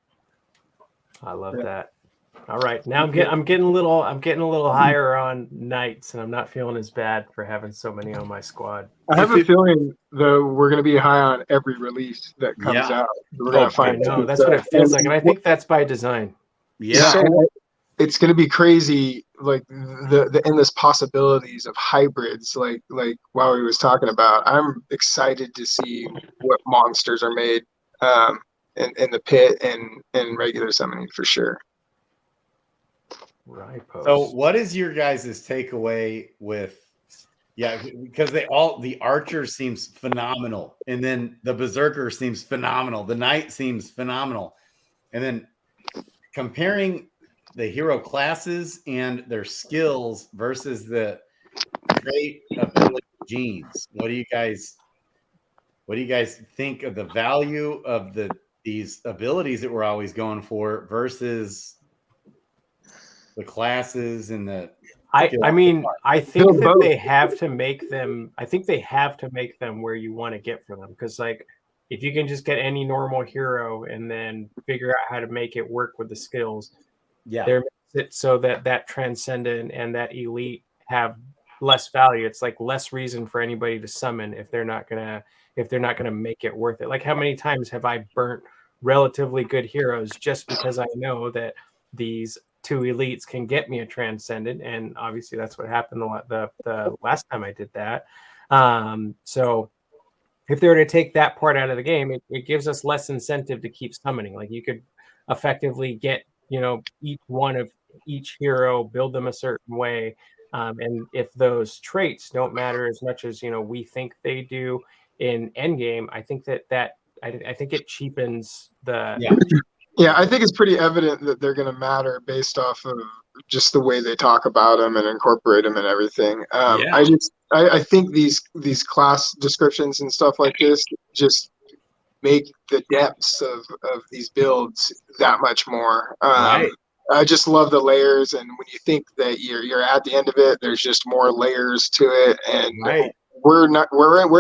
I love that. All right, now I'm getting a little higher on knights, and I'm not feeling as bad for having so many on my squad. I have a feeling though we're going to be high on every release that comes out. We're going to find. No, that's what it feels like, and I think that's by design. Yeah, so it's going to be crazy, like the endless possibilities of hybrids, like Wowee was talking about. I'm excited to see what monsters are made in the pit and regular summoning for sure. Right. So what is your guys' takeaway with because the archer seems phenomenal, and then the berserker seems phenomenal, the knight seems phenomenal, and then comparing the hero classes and their skills versus the trait ability genes. What do you guys think of the value of these abilities that we're always going for versus the classes and the I think that they have to make them. I think they have to make them where you want to get for them, because like if you can just get any normal hero and then figure out how to make it work with the skills, they're it so that transcendent and that elite have less value. It's like less reason for anybody to summon if they're not gonna make it worth it. Like how many times have I burnt relatively good heroes just because I know that these 2 elites can get me a transcendent, and obviously that's what happened the last time I did that. So if they were to take that part out of the game, it gives us less incentive to keep summoning. Like you could effectively get each one of each hero, build them a certain way, and if those traits don't matter as much as we think they do in endgame, I think I think it cheapens the. Yeah, I think it's pretty evident that they're going to matter based off of just the way they talk about them and incorporate them and everything. I think these class descriptions and stuff like this just make the depths of these builds that much more. Right. I just love the layers, and when you think that you're at the end of it, there's just more layers to it, and Right. we're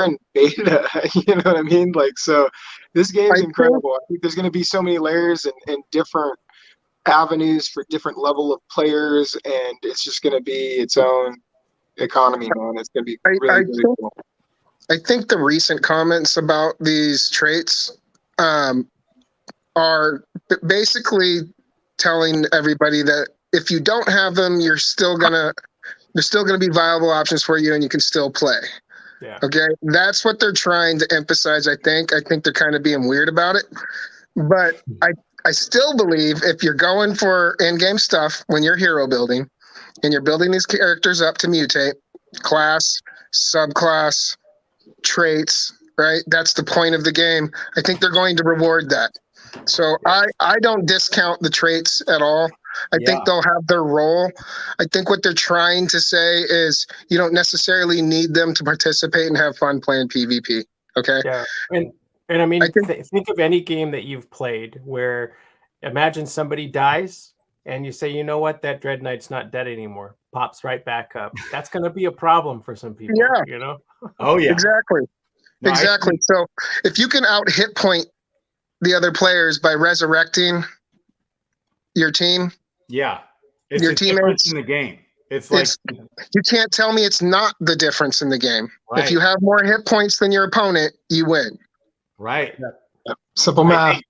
in beta. You know what I mean? Like, so this game's I incredible. I think there's going to be so many layers and different avenues for different level of players, and it's just going to be its own economy, man. It's going to be really cool. I think the recent comments about these traits are basically telling everybody that if you don't have them, there's still gonna be viable options for you, and you can still play. Yeah. Okay, that's what they're trying to emphasize. I think they're kind of being weird about it, but I still believe if you're going for in-game stuff when you're hero building and you're building these characters up to mutate, class, subclass, traits, right? That's the point of the game. I think they're going to reward that. So I don't discount the traits at all. I think they'll have their role. I think what they're trying to say is you don't necessarily need them to participate and have fun playing PvP. Okay. Yeah. And I mean, think of any game that you've played where imagine somebody dies and you say, you know what, that Dread Knight's not dead anymore. Pops right back up. That's going to be a problem for some people. Yeah. You know? Oh, yeah. Exactly. No, Exactly. So if you can out hit point the other players by resurrecting your team, it's your a teammates difference in the game. It's like you can't tell me it's not the difference in the game. Right. If you have more hit points than your opponent, you win. right. Simple I math. think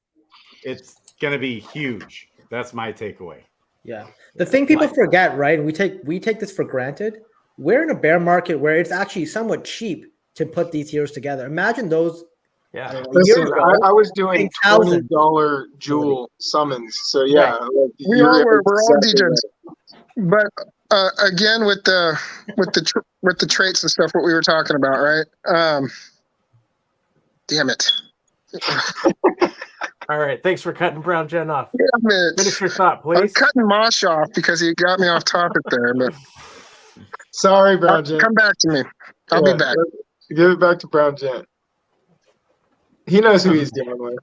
it's gonna be huge. That's my takeaway. Yeah. The thing people forget, right? We take this for granted. We're in a bear market where it's actually somewhat cheap to put these heroes together. Imagine those. Yeah. Listen, I was doing $20,000 $20 jewel summons. So we're all DJs. But again, with the traits and stuff, what we were talking about, right? Damn it. All right. Thanks for cutting Brown Jen off. Damn it. Finish your thought, I was please. cutting Mosh off because he got me off topic there. But Sorry, Brown Jen. come back to me. I'll be back. Give it back to Brown Jen. He knows who he's dealing with.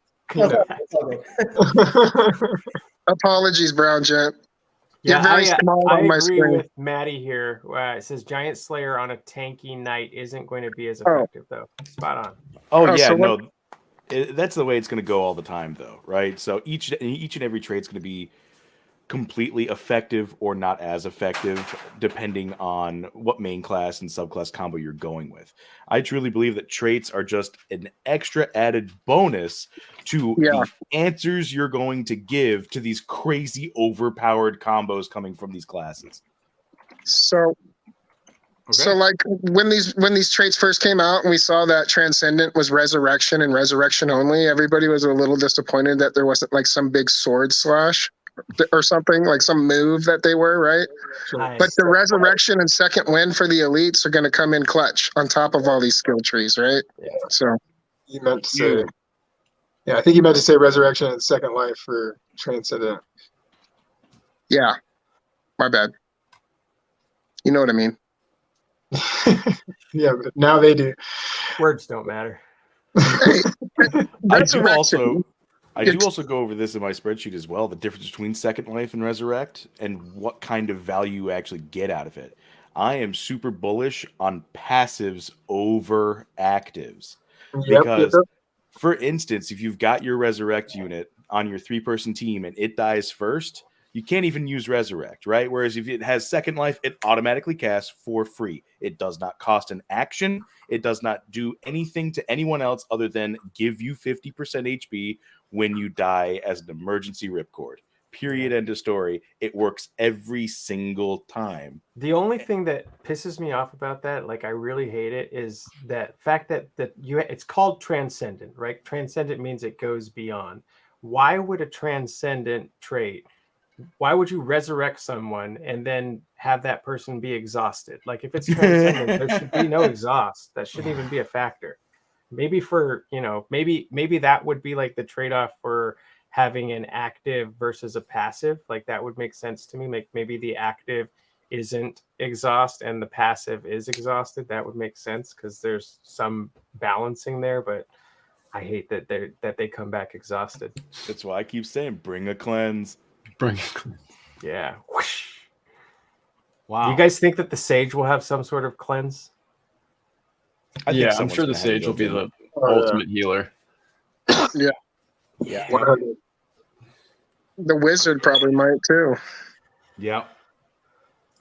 Apologies, Brown Gent. Yeah, You're very small I on my agree screen. with Maddie here. It says Giant Slayer on a tanky knight isn't going to be as effective, though. Spot on. Oh, Oh, yeah, so no. That's the way it's going to go all the time, though, right? So each and every trade's going to be completely effective or not as effective, depending on what main class and subclass combo you're going with. I truly believe that traits are just an extra added bonus to the answers you're going to give to these crazy overpowered combos coming from these classes. So like when these traits first came out and we saw that Transcendent was resurrection and resurrection only, everybody was a little disappointed that there wasn't like some big sword slash or something, like some move that they were, right? Nice. But the resurrection and second win for the elites are going to come in clutch on top of all these skill trees, right? Yeah. So you meant to say, I think you meant to say resurrection and second life for Transcendent. Yeah, my bad. You know what I mean? Yeah, but now they do. Words don't matter. I do also go over this in my spreadsheet as well, the difference between Second Life and Resurrect and what kind of value you actually get out of it. I am super bullish on passives over actives. Because, for instance, if you've got your Resurrect unit on your 3-person team and it dies first, you can't even use Resurrect, right? Whereas if it has Second Life, it automatically casts for free. It does not cost an action. It does not do anything to anyone else other than give you 50% HP when you die as an emergency ripcord. Period. End of story. It works every single time. The only thing that pisses me off about that, like I really hate it, is that fact that it's called Transcendent, right? Transcendent means it goes beyond. Why would a Transcendent trait? Why would you resurrect someone and then have that person be exhausted? Like if it's Transcendent, there should be no exhaust. That shouldn't even be a factor. Maybe for, maybe that would be like the trade-off for having an active versus a passive. Like that would make sense to me. Like maybe the active isn't exhaust and the passive is exhausted. That would make sense because there's some balancing there. But I hate that they come back exhausted. That's why I keep saying, bring a cleanse. Yeah. Wow. Do you guys think that the Sage will have some sort of cleanse? I think Yeah, I'm someone's sure the gonna have Sage will be built-in. the ultimate healer. Yeah. Yeah. 100. The wizard probably might too. Yep.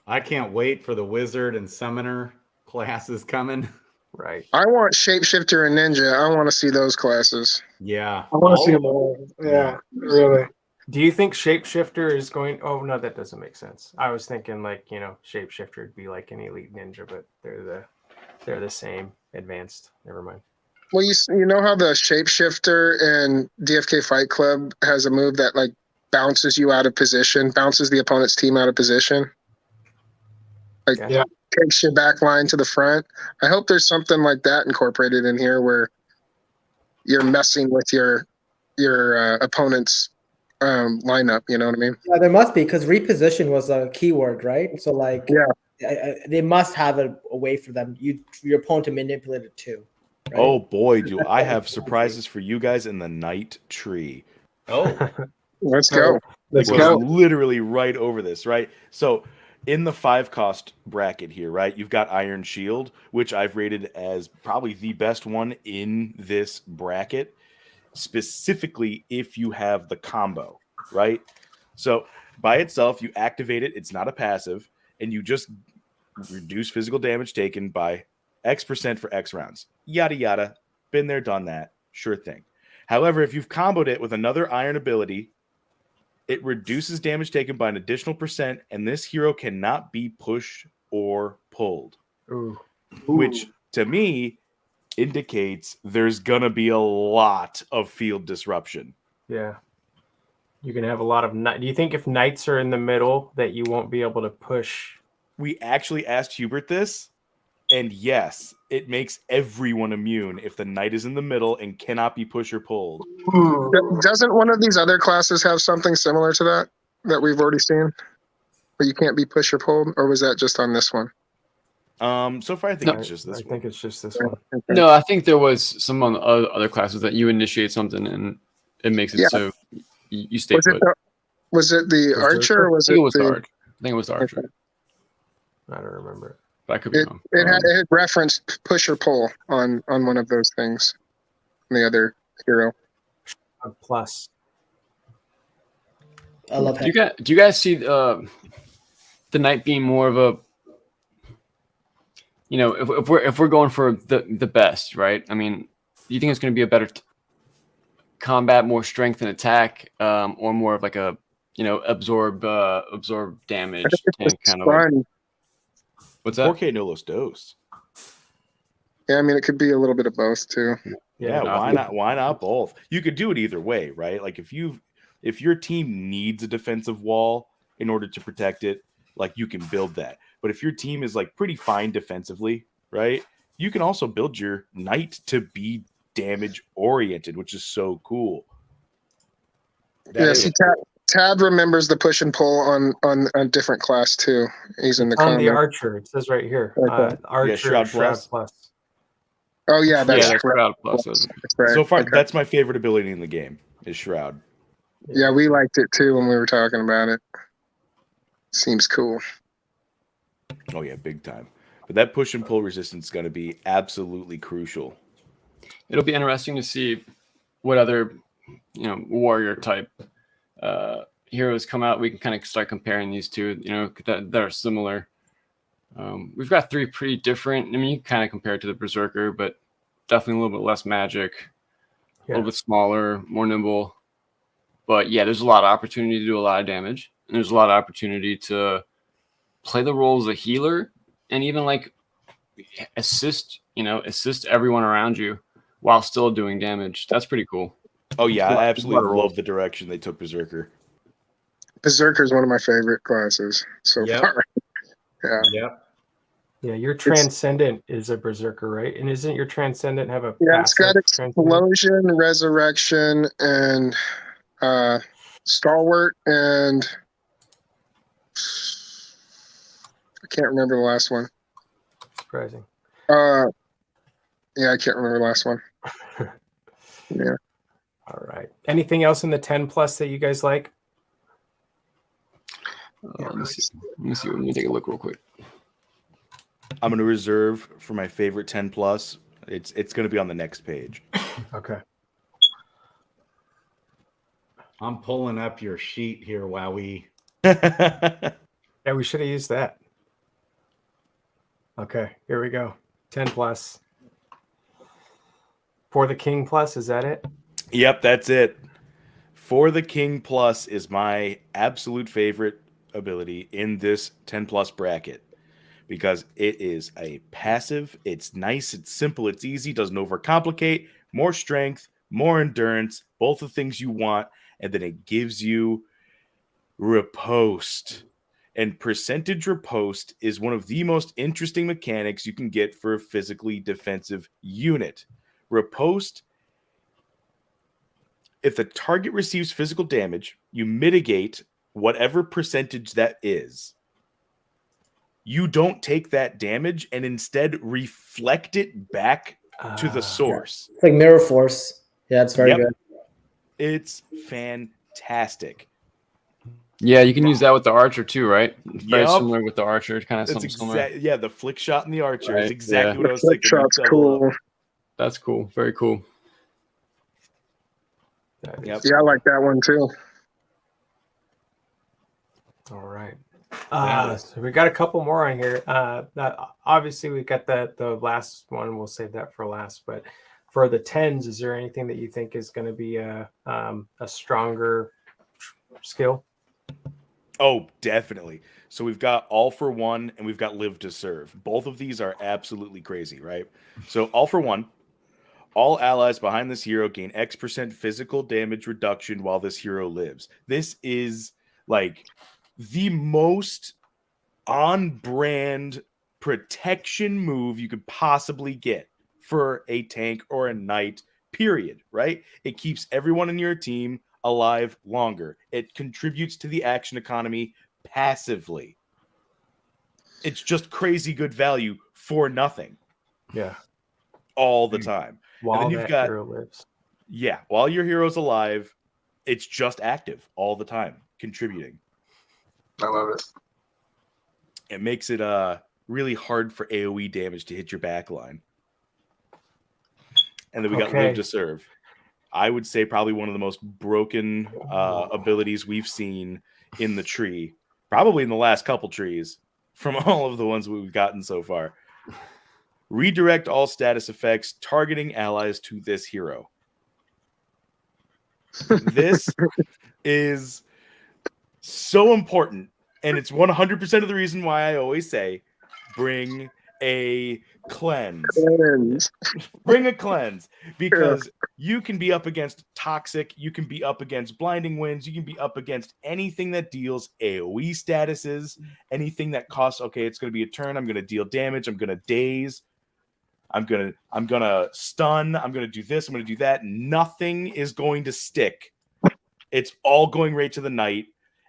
I can't wait for the wizard and summoner classes coming. Right. I want shapeshifter and ninja. I want to see those classes. Yeah. I want to see them all. Yeah, really. Do you think Shapeshifter is going? Oh no, that doesn't make sense. I was thinking like Shapeshifter would be like an elite ninja, but they're the same advanced. Never mind. Well, you know how the shapeshifter in DFK Fight Club has a move that like bounces you out of position, bounces the opponent's team out of position, like Yeah. takes your back line to the front. I hope there's something like that incorporated in here where you're messing with your opponent's lineup. You know what I mean? Yeah, there must be, because reposition was a keyword, right? So like, they must have a way for them your opponent to manipulate it too. Right? Oh boy, do I have surprises for you guys in the night tree. Oh, Let's go. Let's It go. goes literally right over this, right? So in the 5-cost bracket here, right, you've got Iron Shield, which I've rated as probably the best one in this bracket, specifically if you have the combo, right? So by itself, you activate it, it's not a passive, and you just reduce physical damage taken by X% for X rounds. Yada, yada. Been there, done that. Sure thing. However, if you've comboed it with another iron ability, it reduces damage taken by an additional %, and this hero cannot be pushed or pulled. Ooh. Which, to me, indicates there's going to be a lot of field disruption. Yeah. You can have a lot of. Do you think if knights are in the middle that you won't be able to push? We actually asked Hubert this, and yes, it makes everyone immune if the knight is in the middle and cannot be pushed or pulled. Doesn't one of these other classes have something similar to that we've already seen? Where you can't be pushed or pulled, or was that just on this one? So far I think it's just this I one. think it's just this one. No, I think there was some on the other classes that you initiate something and it makes it so you stay put. Was it the archer or was I it think it was the the archer. I think it was the archer. I don't remember. But I could be wrong. it had referenced push or pull on one of those things. The other hero. Plus. I love Do you guys see the knight being more of a, if we're going for the best, right? I mean, do you think it's going to be a better combat, more strength and attack, or more of like a absorb damage tank kind of? Like, what's that? 4K no los dos. Yeah, I mean it could be a little bit of both too. Yeah, why not? Why not both? You could do it either way, right? Like if your team needs a defensive wall in order to protect it, like you can build that. But if your team is like pretty fine defensively, right? You can also build your knight to be damage oriented, which is so cool. See, Tab remembers the push and pull on a different class too. He's in the on the comment. archer. It says right here. Okay. Archer Shroud Plus. Oh yeah, that's Shroud Plus. That's right. So far, Okay. that's my favorite ability in the game is Shroud. Yeah, we liked it too when we were talking about it. Seems cool. Oh yeah, big time. But that push and pull resistance is going to be absolutely crucial. It'll be interesting to see what other warrior type heroes come out. We can kind of start comparing these two, that are similar. We've got three pretty different. I mean, you can kind of compare it to the Berserker, but definitely a little bit less magic, a little bit smaller, more nimble. But yeah, there's a lot of opportunity to do a lot of damage, and there's a lot of opportunity to play the role as a healer and even like assist everyone around you while still doing damage. That's pretty cool. Oh yeah, I absolutely love the direction they took Berserker. Berserker is one of my favorite classes so far. Yeah. Yep. Yeah, your Transcendent is a Berserker, right? And isn't your Transcendent have a it's got Explosion, Resurrection, and Stalwart, and I can't remember the last one. Surprising. Yeah, I can't remember the last one. Yeah. All right. Anything else in the 10 plus that you guys like? Let me see. Let me take a look real quick. I'm going to reserve for my favorite 10 plus. It's going to be on the next page. Okay. I'm pulling up your sheet here, Wowee. Yeah, we should have used that. Okay, here we go. 10 plus. For the King plus, is that it? Yep, that's it. For the King plus is my absolute favorite ability in this 10 plus bracket because it is a passive. It's nice, it's simple, it's easy, doesn't overcomplicate, more strength, more endurance, both the things you want, and then it gives you riposte. And percentage riposte is one of the most interesting mechanics you can get for a physically defensive unit. Riposte, if the target receives physical damage, you mitigate whatever percentage that is. You don't take that damage and instead reflect it back to the source. It's like Mirror Force. Yeah, it's very good. It's fantastic. Yeah, you can use that with the Archer too, right? Very Yup. similar with the Archer, kind of It's something similar. yeah, the flick shot and the Archer is Right, exactly yeah. what I was Flick thinking. shot's cool. That's cool. Very cool. Yep. Yeah, I like that one too. All right. Yeah. So we got a couple more on here. Obviously, we got the last one. We'll save that for last. But for the 10s, is there anything that you think is going to be a stronger skill? Oh, definitely. So we've got All for One and we've got Live to Serve. Both of these are absolutely crazy, right? So All for One, all allies behind this hero gain X% physical damage reduction while this hero lives. This is like the most on-brand protection move you could possibly get for a tank or a knight, period, right? It keeps everyone in your team alive longer. It contributes to the action economy passively. It's just crazy good value for nothing. Yeah. All the time. While and then you've that got hero lives. Yeah, while your hero's alive, it's just active all the time, contributing. I love it. It makes it really hard for AoE damage to hit your back line. And then we got Live to Serve. I would say probably one of the most broken abilities we've seen in the tree, probably in the last couple trees from all of the ones we've gotten so far. Redirect all status effects targeting allies to this hero. This is so important, and it's 100% of the reason why I always say bring a cleanse. Bring a cleanse, because you can be up against toxic, you can be up against blinding winds, you can be up against anything that deals AoE statuses, anything that costs, okay, it's going to be a turn, I'm going to deal damage, I'm going to daze, I'm gonna stun, I'm going to do this, I'm going to do that. Nothing is going to stick. It's all going right to the knight,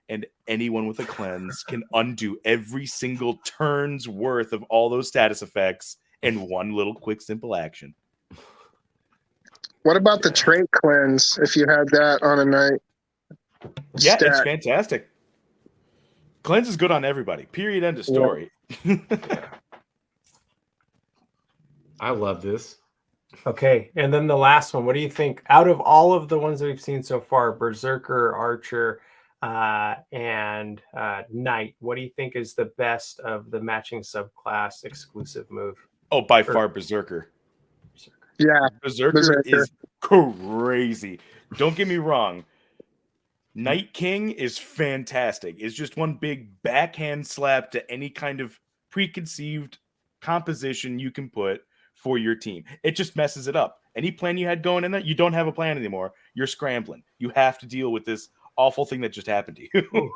and anyone with a cleanse can undo every single turn's worth of all those status effects in one little quick simple action. What about the trait cleanse if you had that on a knight? Yeah, it's fantastic. Cleanse is good on everybody. Period. End of story. Yeah. I love this. Okay, and then the last one. What do you think? Out of all of the ones that we've seen so far, Berserker, Archer, and Knight, what do you think is the best of the matching subclass exclusive move? Oh, by far Berserker. Yeah, Berserker is crazy. Don't get me wrong. Night King is fantastic. It's just one big backhand slap to any kind of preconceived composition you can put for your team. It just messes it up. Any plan you had going in there, you don't have a plan anymore. You're scrambling. You have to deal with this awful thing that just happened to you.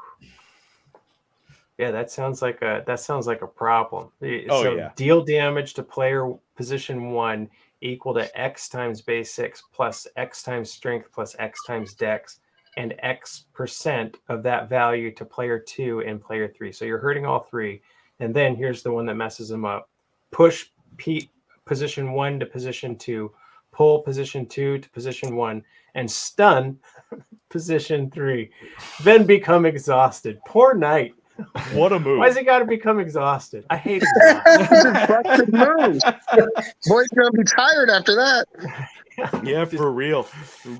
Yeah, that sounds like a problem. Oh, yeah. Deal damage to player position 1 equal to X times base 6 plus X times strength plus X times dex, and X% of that value to player 2 and player 3. So you're hurting all three. And then here's the one that messes them up. Push position 1 to position 2 pull position 2 to position 1, and stun position 3. Then become exhausted. Poor knight. What a move. Why does he got to become exhausted? I hate exhausted. Busted moves. Boy's gonna be tired after that. Yeah, for real.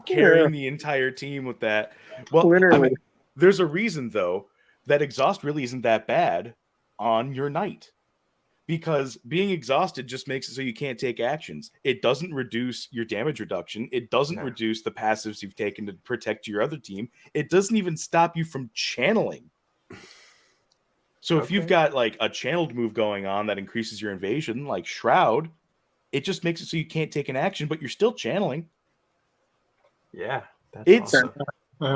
Carrying the entire team with that. Well, Literally. I mean, there's a reason, though, that exhaust really isn't that bad on your knight. Because being exhausted just makes it so you can't take actions. It doesn't reduce your damage reduction. It doesn't reduce the passives you've taken to protect your other team. It doesn't even stop you from channeling. So if you've got like a channeled move going on that increases your invasion, like Shroud, it just makes it so you can't take an action, but you're still channeling. Yeah, that's It's awesome.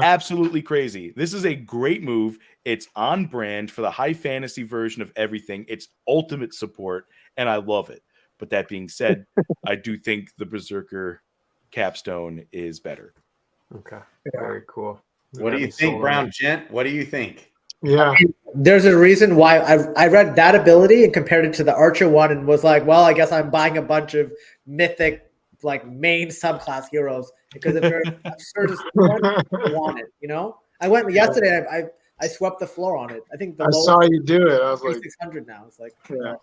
absolutely crazy. This is a great move. It's on brand for the high fantasy version of everything. It's ultimate support, and I love it. But that being said, I do think the Berserker capstone is better. Okay, very cool. What do you think, Brown Gent? What do you think? Yeah. There's a reason why I read that ability and compared it to the Archer one and was like, well, I guess I'm buying a bunch of mythic like main subclass heroes because if they're absurd as I want it, you know? I went yesterday. I swept the floor on it. I think the I saw you do it. I was like, 600 now. It's like, yeah.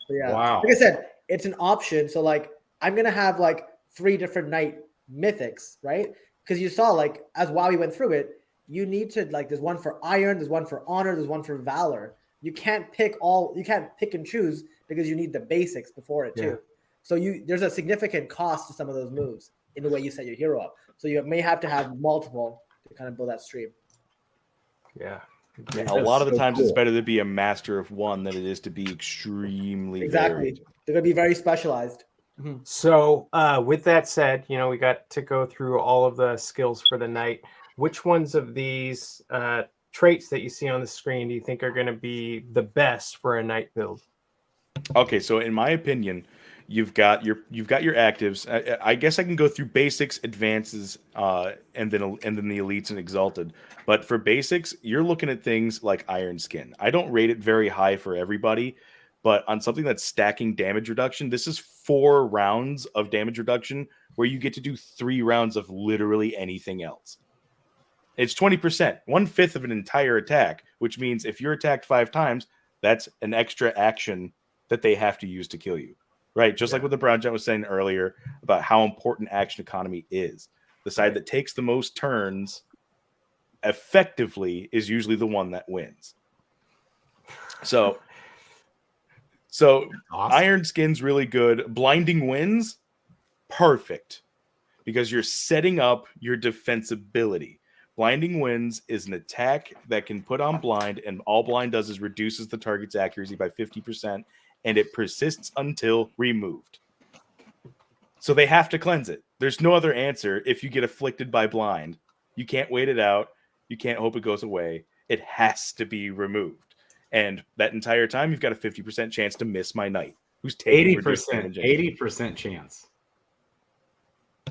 yeah. Wow. Like I said, it's an option. So like, I'm gonna have like 3 different knight mythics, right? Because you saw like as Wowee went through it, you need to like. There's one for iron. There's one for honor. There's one for valor. You can't pick all. You can't pick and choose because you need the basics before it too. Yeah. So there's a significant cost to some of those moves in the way you set your hero up. So you may have to have multiple to kind of build that stream. Yeah. A lot of the times it's better to be a master of one than it is to be extremely varied. They're going to be very specialized. So with that said, we got to go through all of the skills for the knight. Which ones of these traits that you see on the screen do you think are going to be the best for a knight build? Okay, so in my opinion, you've got your actives. I guess I can go through basics, advances, and then the elites and exalted. But for basics, you're looking at things like Iron Skin. I don't rate it very high for everybody, but on something that's stacking damage reduction, this is 4 rounds of damage reduction where you get to do 3 rounds of literally anything else. It's 20%, 1/5 of an entire attack, which means if you're attacked 5 times, that's an extra action that they have to use to kill you. Right? Just like what the Brown Gent was saying earlier about how important action economy is. The side that takes the most turns effectively is usually the one that wins. So awesome. Iron Skin's really good. Blinding Winds, perfect. Because you're setting up your defensibility. Blinding Winds is an attack that can put on blind, and all blind does is reduces the target's accuracy by 50%, and it persists until removed. So they have to cleanse it. There's no other answer if you get afflicted by blind. You can't wait it out. You can't hope it goes away. It has to be removed. And that entire time, you've got a 50% chance to miss my knight, who's taking 80% chance.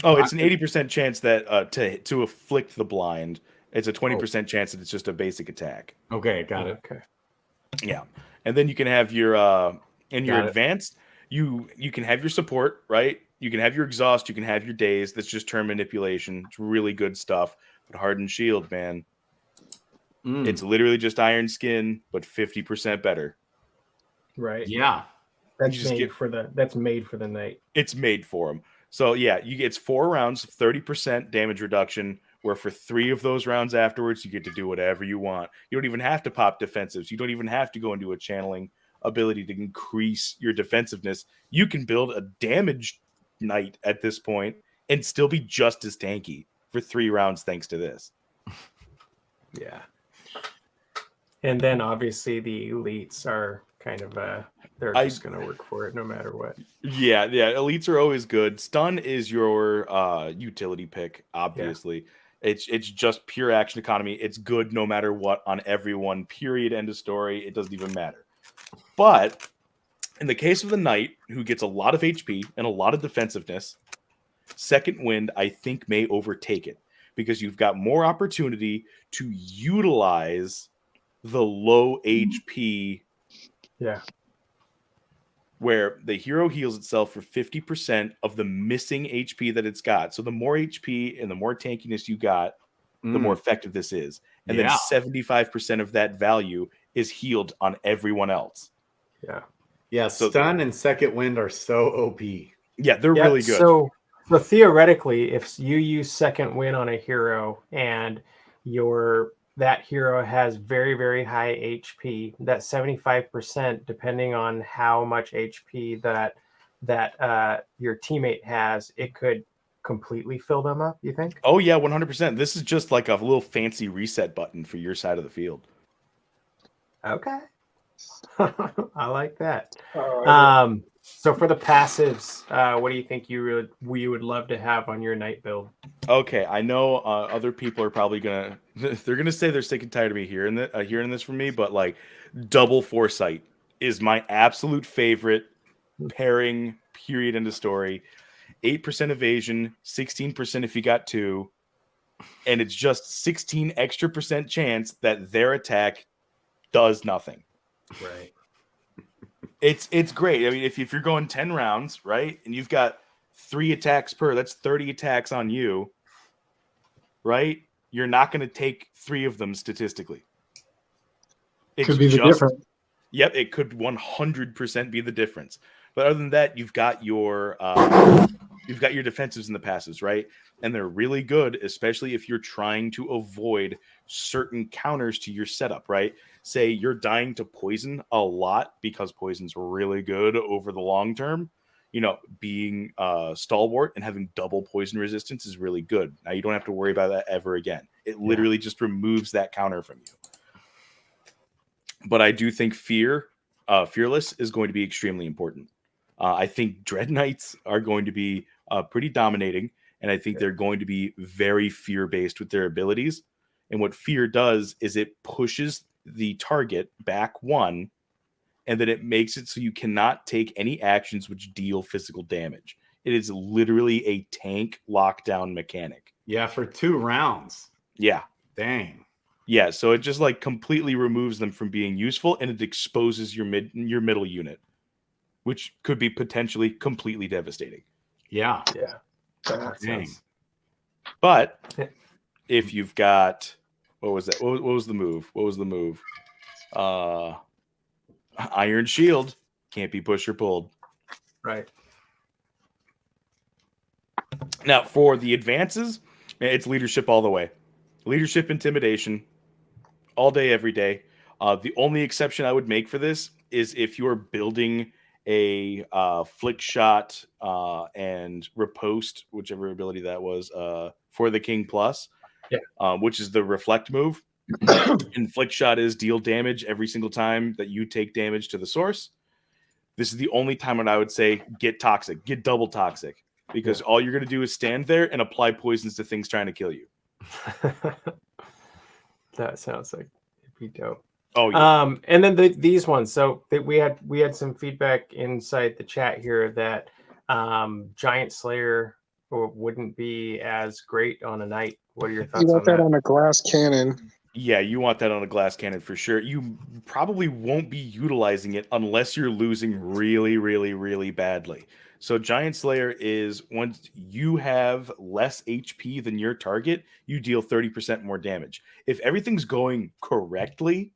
Oh, it's an 80% chance that to afflict the blind. It's a 20% chance that it's just a basic attack. Okay, got it. Okay. Yeah, and then you can have your advanced. You can have your support, right? You can have your exhaust. You can have your daze. That's just turn manipulation. It's really good stuff. But hardened shield, man, it's literally just Iron Skin, but 50% better. Right. Yeah, that's made for the knight. It's made for him. So yeah, it's 4 rounds, 30% damage reduction, where for 3 of those rounds afterwards, you get to do whatever you want. You don't even have to pop defensives. You don't even have to go into a channeling ability to increase your defensiveness. You can build a damage knight at this point and still be just as tanky for 3 rounds thanks to this. Yeah. And then obviously the elites are kind of they're just going to work for it no matter what. Yeah, elites are always good. Stun is your utility pick, obviously. Yeah. It's just pure action economy. It's good no matter what on everyone, period, end of story. It doesn't even matter. But in the case of the knight, who gets a lot of HP and a lot of defensiveness, Second Wind, I think, may overtake it because you've got more opportunity to utilize the low HP where the hero heals itself for 50% of the missing HP that it's got. So the more HP and the more tankiness you got, the more effective this is. And then 75% of that value is healed on everyone else. Yeah. Yeah, So- stun and second wind are so OP. Yeah, they're really good. So theoretically, if you use second win on a hero and that hero has very, very high HP, that 75%, depending on how much HP that your teammate has, it could completely fill them up, you think? Oh yeah, 100%. This is just like a little fancy reset button for your side of the field. Okay. I like that. Oh, So for the passives, what do you think you would love to have on your knight build? Okay, I know other people are probably they're gonna say they're sick and tired of me hearing this from me, but like double foresight is my absolute favorite pairing. Period. End of story. 8% evasion, 16% if you got 2, and it's just 16 extra percent chance that their attack does nothing. Right. It's great. I mean, if you're going 10 rounds, right, and you've got 3 attacks per, that's 30 attacks on you, right? You're not going to take 3 of them statistically. could be the difference. Yep, it could 100% be the difference. But other than that, you've got your defensives and the passives, right? And they're really good, especially if you're trying to avoid certain counters to your setup, right? Say you're dying to poison a lot because poison's really good over the long term. You know, being stalwart and having double poison resistance is really good. Now you don't have to worry about that ever again. It literally just removes that counter from you. But I do think fearless is going to be extremely important. I think Dread Knights are going to be pretty dominating, and I think they're going to be very fear-based with their abilities. And what fear does is it pushes the target back 1, and then it makes it so you cannot take any actions which deal physical damage. It is literally a tank lockdown mechanic. Yeah, for 2 rounds. Yeah. Dang. Yeah, so it just like completely removes them from being useful, and it exposes your middle unit, which could be potentially completely devastating. Yeah. Yeah. Dang. But if you've got, what was that? What was the move? Iron Shield can't be pushed or pulled. Right. Now for the advances, it's leadership all the way. Leadership, intimidation, all day, every day. The only exception I would make for this is if you're building a flick shot and riposte, whichever ability that was, for the King Plus, which is the reflect move. And flick shot is deal damage every single time that you take damage to the source. This is the only time when I would say get toxic, get double toxic, because all you're going to do is stand there and apply poisons to things trying to kill you. That sounds like it'd be dope. Oh yeah. And then these ones. So we had some feedback inside the chat here that Giant Slayer wouldn't be as great on a knight. What are your thoughts You want on that on a glass cannon? Yeah, you want that on a glass cannon for sure. You probably won't be utilizing it unless you're losing really, really, really badly. So Giant Slayer is, once you have less HP than your target, you deal 30% more damage. If everything's going correctly,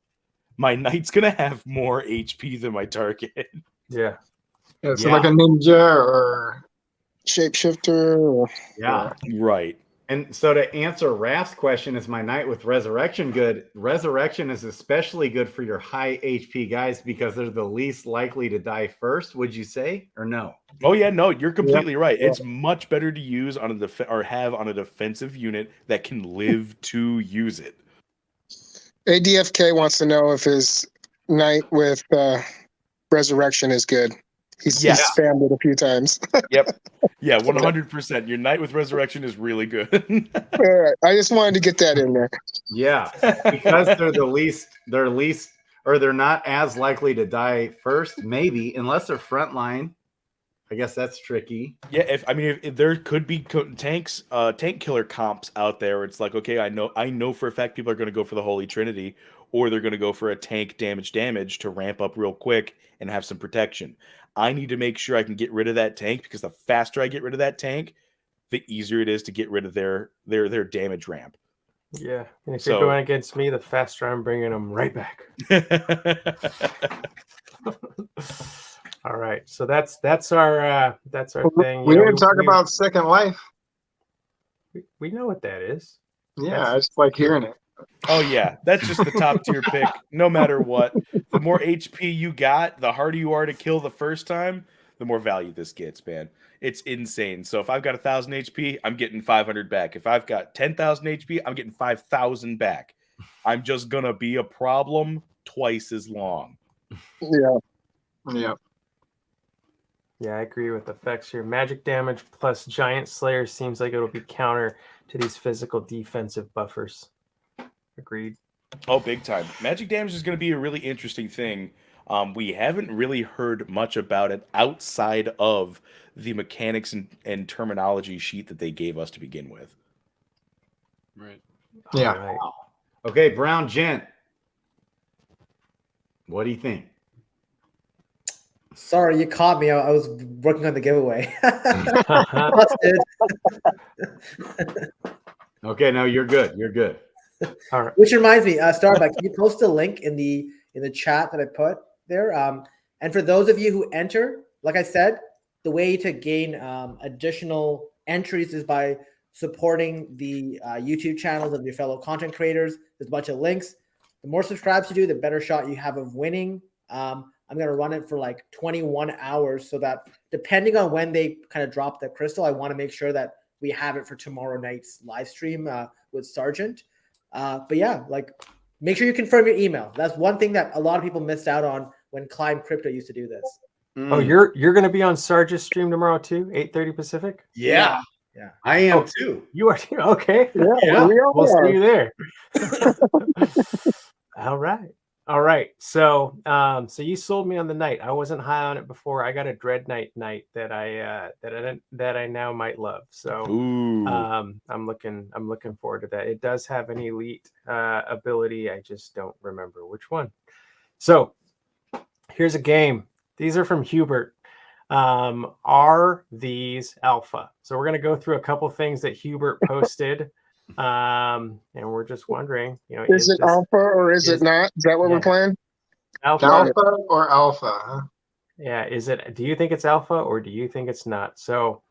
my knight's going to have more HP than my target. Yeah. So like a ninja or Shapeshifter. Or, Yeah. Right. And so to answer Raph's question, is my knight with resurrection good? Resurrection is especially good for your high HP guys because they're the least likely to die first, would you say, or no? Oh yeah, no, you're completely right. It's much better to use on have on a defensive unit that can live to use it. ADFK wants to know if his knight with resurrection is good. He's spammed it a few times. Yep. Yeah, 100%. Your knight with resurrection is really good. All right. I just wanted to get that in there. Yeah, because they're not as likely to die first, maybe, unless they're frontline. I guess that's tricky. Yeah, if there could be tank killer comps out there where it's like, okay, I know for a fact people are going to go for the Holy Trinity, or they're going to go for a tank damage to ramp up real quick and have some protection. I need to make sure I can get rid of that tank, because the faster I get rid of that tank, the easier it is to get rid of their damage ramp. Yeah, and if you're going against me, the faster I'm bringing them right back. All right, so that's our thing. We didn't talk about Second Life. We know what that is. Yeah, I just like hearing it. Oh yeah, that's just the top tier pick. No matter what, the more HP you got, the harder you are to kill the first time, the more value this gets, man. It's insane. So if I've got 1,000 HP, I'm getting 500 back. If I've got 10,000 HP, I'm getting 5,000 back. I'm just gonna be a problem twice as long. Yeah. Yeah. Yeah, I agree with effects here. Magic damage plus Giant Slayer seems like it'll be counter to these physical defensive buffers. Agreed. Oh, big time. Magic damage is going to be a really interesting thing. We haven't really heard much about it outside of the mechanics and terminology sheet that they gave us to begin with. Right. Yeah. Right. Okay, Brown Gent. What do you think? Sorry, you caught me. I was working on the giveaway. Busted. Okay, no, you're good. You're good. All right. Which reminds me, Starbuck, can you post a link in the chat that I put there? And for those of you who enter, like I said, the way to gain additional entries is by supporting the YouTube channels of your fellow content creators. There's a bunch of links. The more subscribes you do, the better shot you have of winning. I'm going to run it for like 21 hours so that depending on when they kind of drop the crystal, I want to make sure that we have it for tomorrow night's live stream with Sargent. But yeah, like make sure you confirm your email. That's one thing that a lot of people missed out on when Climb Crypto used to do this. Oh, you're going to be on Sarge's stream tomorrow too, 8:30 Pacific? Yeah. I am too. You are too? Okay. Yeah. We'll see you there. All right. So you sold me on the night. I wasn't high on it before. I got a Dread Knight night that I now might love. So I'm looking forward to that. It does have an elite ability. I just don't remember which one. So here's a game. These are from Hubert. Are these alpha? So we're going to go through a couple things that Hubert posted. And we're just wondering, is it alpha or is it not? Is that what we're playing? Alpha or alpha? Huh? Yeah. Do you think it's alpha or do you think it's not? So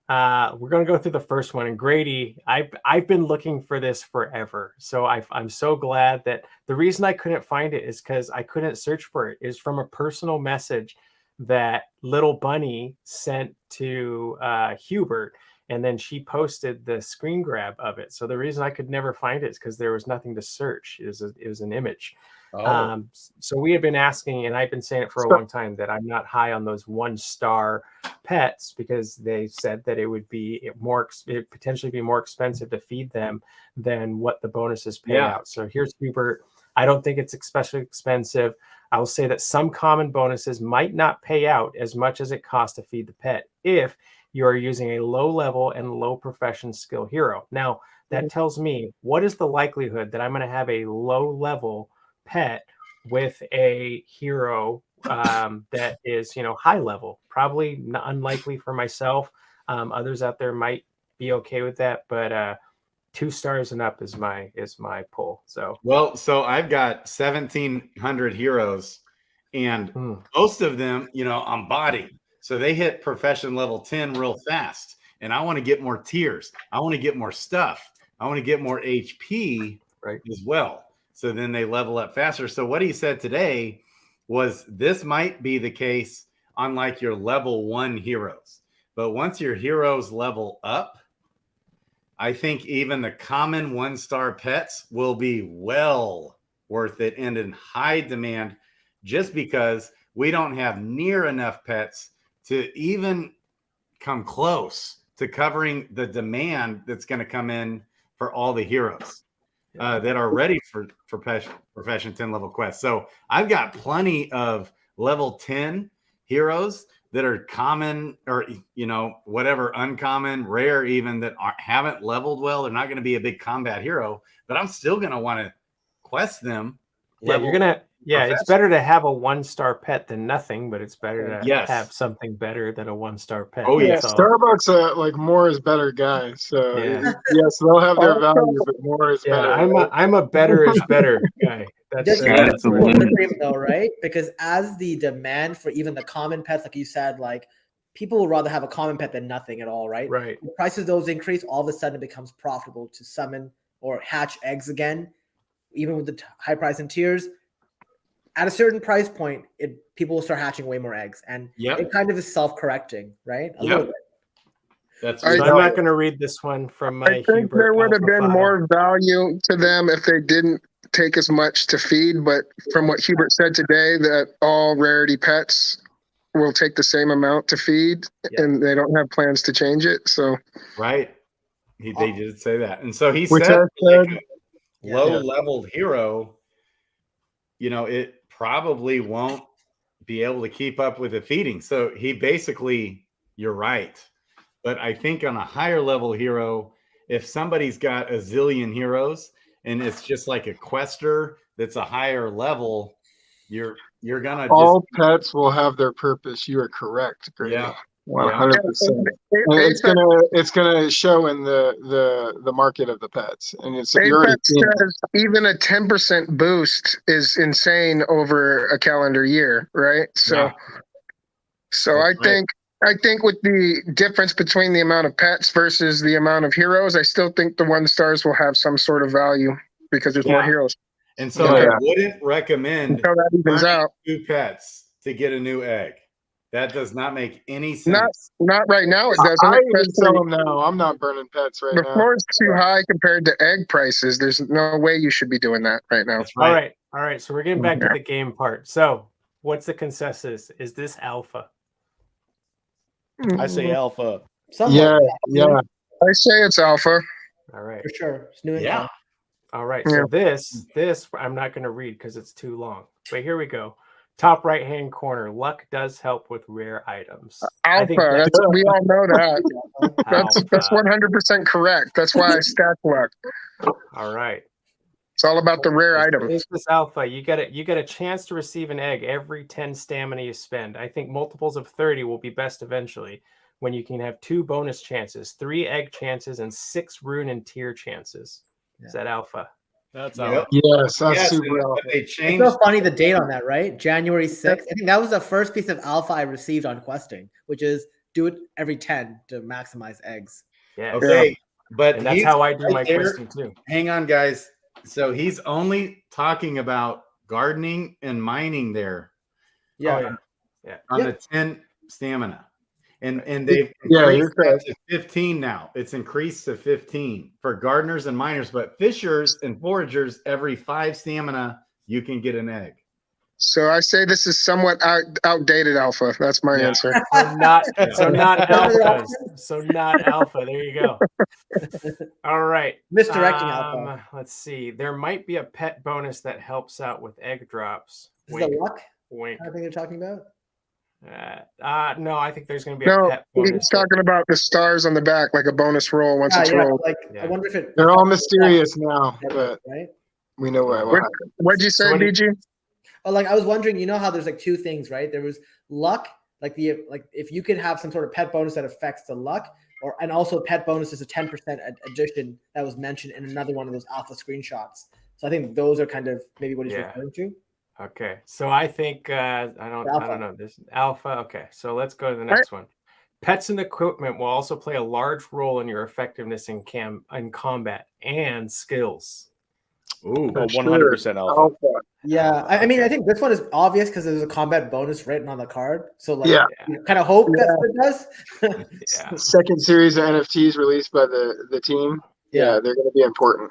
we're going to go through the first one. And Grady, I've been looking for this forever. So I'm so glad that the reason I couldn't find it is because I couldn't search for it. Is from a personal message that Little Bunny sent to Hubert. And then she posted the screen grab of it. So the reason I could never find it is because there was nothing to search. It was an image. Oh. So we have been asking, and I've been saying it for a long time, that I'm not high on those 1-star pets because they said that it would be potentially be more expensive to feed them than what the bonuses pay out. So here's Hubert. I don't think it's especially expensive. I will say that some common bonuses might not pay out as much as it costs to feed the pet if you are using a low level and low profession skill hero. Now, that tells me what is the likelihood that I'm going to have a low level pet with a hero that is, high level. Probably unlikely for myself. Others out there might be okay with that, but 2 stars and up is my pull. So I've got 1,700 heroes, and most of them, on body. So they hit profession level 10 real fast. And I want to get more tiers. I want to get more stuff. I want to get more HP as well. So then they level up faster. So what he said today was this might be the case on like your level 1 heroes. But once your heroes level up, I think even the common 1-star pets will be well worth it and in high demand just because we don't have near enough pets to even come close to covering the demand that's going to come in for all the heroes that are ready for profession 10 level quests. So I've got plenty of level 10 heroes that are common or, whatever, uncommon, rare, even that haven't leveled well. They're not going to be a big combat hero, but I'm still going to want to quest them. Yeah, you're Yeah, it's better to have a 1-star pet than nothing, but it's better to Yes. have something better than a 1-star pet. Oh, yeah. That's all. Starbucks like more is better guy. So Yeah. yes, they'll have their Also- value, but more is Yeah, better. I'm a better is better guy. Just That's to right. the cream though, right? Because as the demand for even the common pets, like you said, like people would rather have a common pet than nothing at all, right? Right. The prices of those increase, all of a sudden it becomes profitable to summon or hatch eggs again, even with the high price and tiers. At a certain price point, people will start hatching way more eggs, and it kind of is self-correcting, right? A little bit. That's So I'm not going to read this one from my I think Hubert there would have alpha been file. more value to them if they didn't take as much to feed. But from what Hubert said today, that all rarity pets will take the same amount to feed, and they don't have plans to change it. So right. They did say that, and so he Which said, I like, said- a low-leveled hero, it probably won't be able to keep up with the feeding. So he basically, you're right. But I think on a higher level hero, if somebody's got a zillion heroes and it's just like a quester that's a higher level, you're gonna all pets will have their purpose. You are correct, Grady. Yeah. 100%. And it's gonna show in the market of the pets, and you're already Apex seeing it. says even a 10% boost is insane over a calendar year, right? So, I think with the difference between the amount of pets versus the amount of heroes, I still think the 1-stars will have some sort of value because there's more heroes. And so I wouldn't recommend Until that evens out. 2 pets to get a new egg. That does not make any sense. Not right now. It doesn't. I even especially- sell them now. I'm not burning pets right The now. floor is too high compared to egg prices. There's no way you should be doing that right now. That's right. All right. So we're getting back to the game part. So what's the consensus? Is this alpha? I say alpha. Yeah. I say it's alpha. All right. For sure. It's new info. Yeah. All right. So this I'm not going to read because it's too long. But here we go. Top right-hand corner. Luck does help with rare items. Alpha. We all know that. That's 100% correct. That's why I stack luck. All right. It's all about the rare item. Is this alpha? You get a chance to receive an egg every 10 stamina you spend. I think multiples of 30 will be best eventually, when you can have 2 bonus chances, 3 egg chances, and 6 rune and tier chances. Is that alpha? That's Yep. Yes, that's super alpha. They It's changed. so funny the date on that, right? January 6th. I think that was the first piece of alpha I received on questing, which is do it every 10 to maximize eggs. Yeah. Okay, but And that's he's how I do right my there. questing too. Hang on, guys. So he's only talking about gardening and mining there. Yeah. On the 10 stamina. And they've Yeah, increased you're that correct. to 15 now. It's increased to 15 for gardeners and miners, but fishers and foragers, every 5 stamina, you can get an egg. So I say this is somewhat outdated alpha. That's my answer. So not alpha. So not alpha. There you go. All right. Misdirecting alpha. Let's see. There might be a pet bonus that helps out with egg drops. Is the luck Wink. I think you're talking about? No, I think there's going to be a No, pet bonus. he's talking about the stars on the back, like a bonus roll once it's rolled. I wonder if it. They're all mysterious now, but right. we know what will happen. What'd you say, So BG? Oh, like I was wondering, you know how there's like 2 things, right? There was luck, like if you could have some sort of pet bonus that affects the luck, and also pet bonus is a 10% addition that was mentioned in another one of those alpha screenshots. So I think those are kind of maybe what he's referring to. Okay, so I think I don't know. This alpha. Okay, so let's go to the next one. Pets and equipment will also play a large role in your effectiveness in combat and skills. Ooh, 100% alpha. Yeah, I mean, I think this one is obvious because there's a combat bonus written on the card. So like, you kind of hope that's what it does. Second series of NFTs released by the team. Yeah, they're going to be important.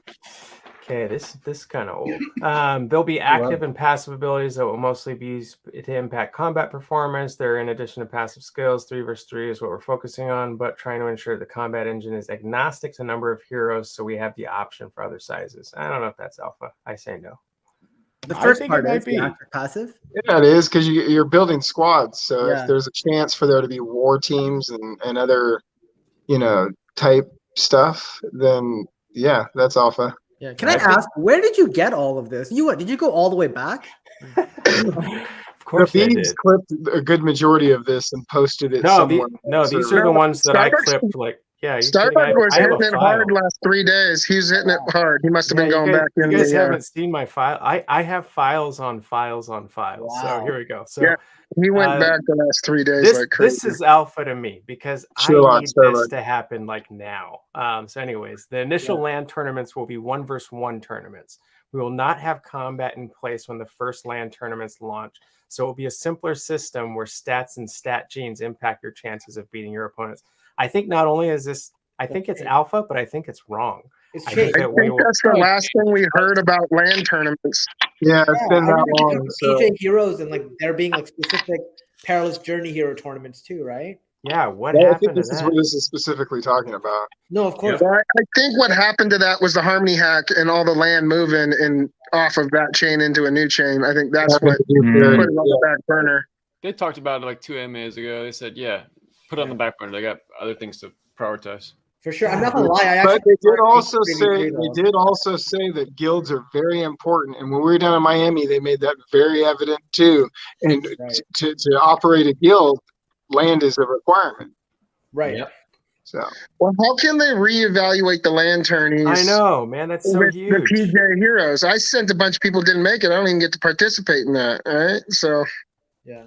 Okay, this is kind of old. There'll be active and passive abilities that will mostly be used to impact combat performance. They're in addition to passive skills. 3 versus 3 is what we're focusing on, but trying to ensure the combat engine is agnostic to number of heroes, so we have the option for other sizes. I don't know if that's alpha. I say no. The first think part it might is be. passive. Yeah, it is because you're building squads. So Yeah. if there's a chance for there to be war teams and other, type stuff, then yeah, that's alpha. Yeah. Can I ask, where did you get all of this? Did you go all the way back? Of course The I Bees did. clipped a good majority of this and posted it No, somewhere. these are the ones that I Starbucks- clipped. Like, yeah, you kidding? Starbuck was I have hitting a it file. hard last 3 days. He's hitting it hard. He must have been going back in you guys the. haven't seen my file. I have files on files on files. So Wow. here we go. So Yeah, he went back the last 3 days this like crazy. this is alpha to me because Sherlock, I need Sherlock. this to happen like now. So anyways, the initial LAN tournaments will be 1-versus-1 tournaments. We will not have combat in place when the first LAN tournaments launch. So it will be a simpler system where stats and stat genes impact your chances of beating your opponents. I think not only is this, I think it's alpha, but I think it's wrong. It's I changed. think I that we think will. that's the last thing we heard about LAN tournaments. Yeah, it's been I that remember long. So. PJ Heroes and like there being like specific Perilous Journey hero tournaments too, right? Yeah, what I think happened to this is that? what this is specifically talking about. No, of course. Well, I think what happened to that was the Harmony hack and all the land moving and off of that chain into a new chain. I think that's what put it on the back burner. They talked about it like 2 MAs ago. They said, yeah, put it on the back burner. They got other things to prioritize. For sure. I'm not gonna lie. But they did also say that guilds are very important. And when we were down in Miami, they made that very evident too. And Right. to operate a guild, land is a requirement. Right. Yep. So Well, how can they reevaluate the land tourneys? I know, man. That's so with huge. the PJ Heroes. I sent a bunch of people didn't make it. I don't even get to participate in that. All right, so. Yeah.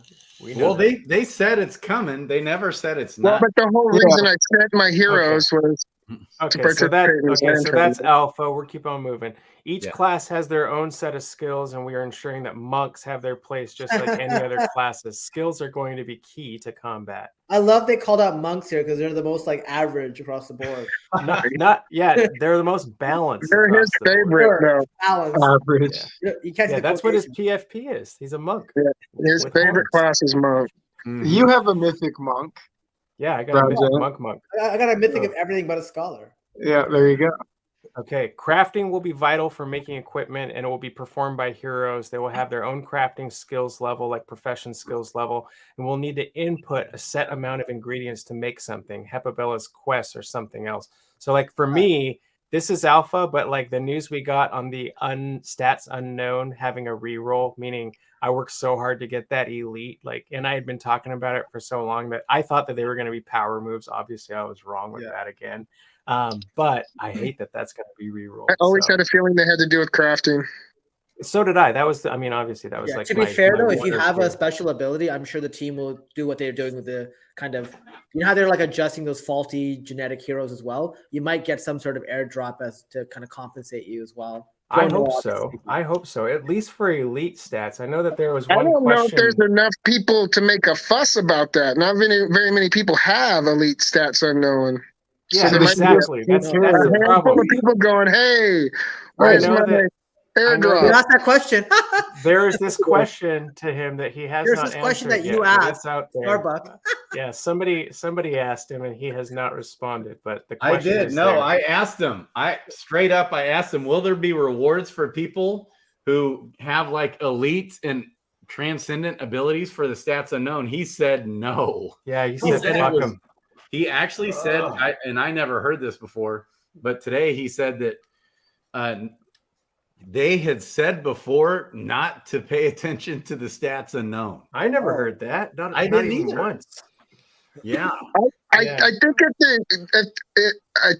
Well, they said it's coming. They never said it's Well, not. but the whole reason I sent my heroes was to Okay, so participate in this land that's tournament. alpha. We'll keep on moving. Each Yeah. class has their own set of skills, and we are ensuring that monks have their place just like any other classes. Skills are going to be key to combat. I love they called out monks here because they're the most like average across the board. They're the most balanced. They're his across the board. favorite, though. Balance. average. You catch Yeah, the that's what his quotation. PFP is. He's a monk. Yeah, his with favorite horns. class is monk. You have a mythic monk. Yeah, I got a mythic Roger. monk. I got a mythic of everything but a scholar. Yeah, there you go. Okay, crafting will be vital for making equipment, and it will be performed by heroes. They will have their own crafting skills level, like profession skills level, and we'll need to input a set amount of ingredients to make something, Hepabella's quest or something else. So, like for me, this is alpha, but like the news we got on the stats unknown having a reroll, meaning I worked so hard to get that elite, like, and I had been talking about it for so long that I thought that they were going to be power moves. Obviously, I was wrong with that again. But I hate that that's going to be rerolled. I always had a feeling they had to do with crafting. So did I. That was, obviously that was like. To be fair though, if you wonder have a too. special ability, I'm sure the team will do what they're doing with the kind of, you know how they're like adjusting those faulty genetic heroes as well. You might get some sort of airdrop as to kind of compensate you as well. I hope so. I hope so. At least for elite stats. I know that there was one I don't know if question. there's enough people to make a fuss about that. Not very many people have elite stats unknown. Yeah, there might be exactly. That's a the handful problem. of people going, "Hey, I where's know my that- airdrop?" You asked that question. There is this question to him that he has Here's not this question answered that you yet, but asked, it's out there. Starbuck. Yeah, somebody asked him and he has not responded. But the I question did. is No, there. I asked him. I asked him, will there be rewards for people who have like elite and transcendent abilities for the stats unknown? He said no. Yeah, He said said it fuck was. him. He actually said, and I never heard this before, but today he said that they had said before not to pay attention to the stats unknown. I never heard that. I not didn't even either. once. Yeah. I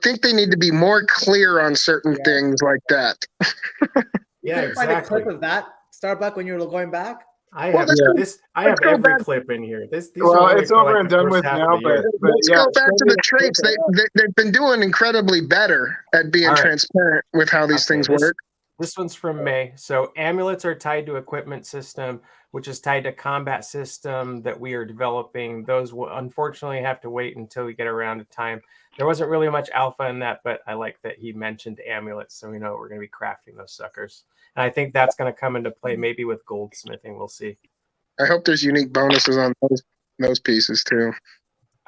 think they need to be more clear on certain things like that. Yeah, You find a exactly. clip of that, Starbuck, when you were going back. I Well, have let's go- this. I let's have go every back- clip in here. These Well, are only it's for, over like, and the done first with half of now, the year. but Let's yeah, go back to send me the traits. They've been doing incredibly better at being All right. transparent with how these Okay, things this- work. This one's from May. So amulets are tied to equipment system, which is tied to combat system that we are developing. Those will unfortunately have to wait until we get around to time. There wasn't really much alpha in that, but I like that he mentioned amulets, so we know we're going to be crafting those suckers. And I think that's going to come into play maybe with goldsmithing. We'll see. I hope there's unique bonuses on those pieces too.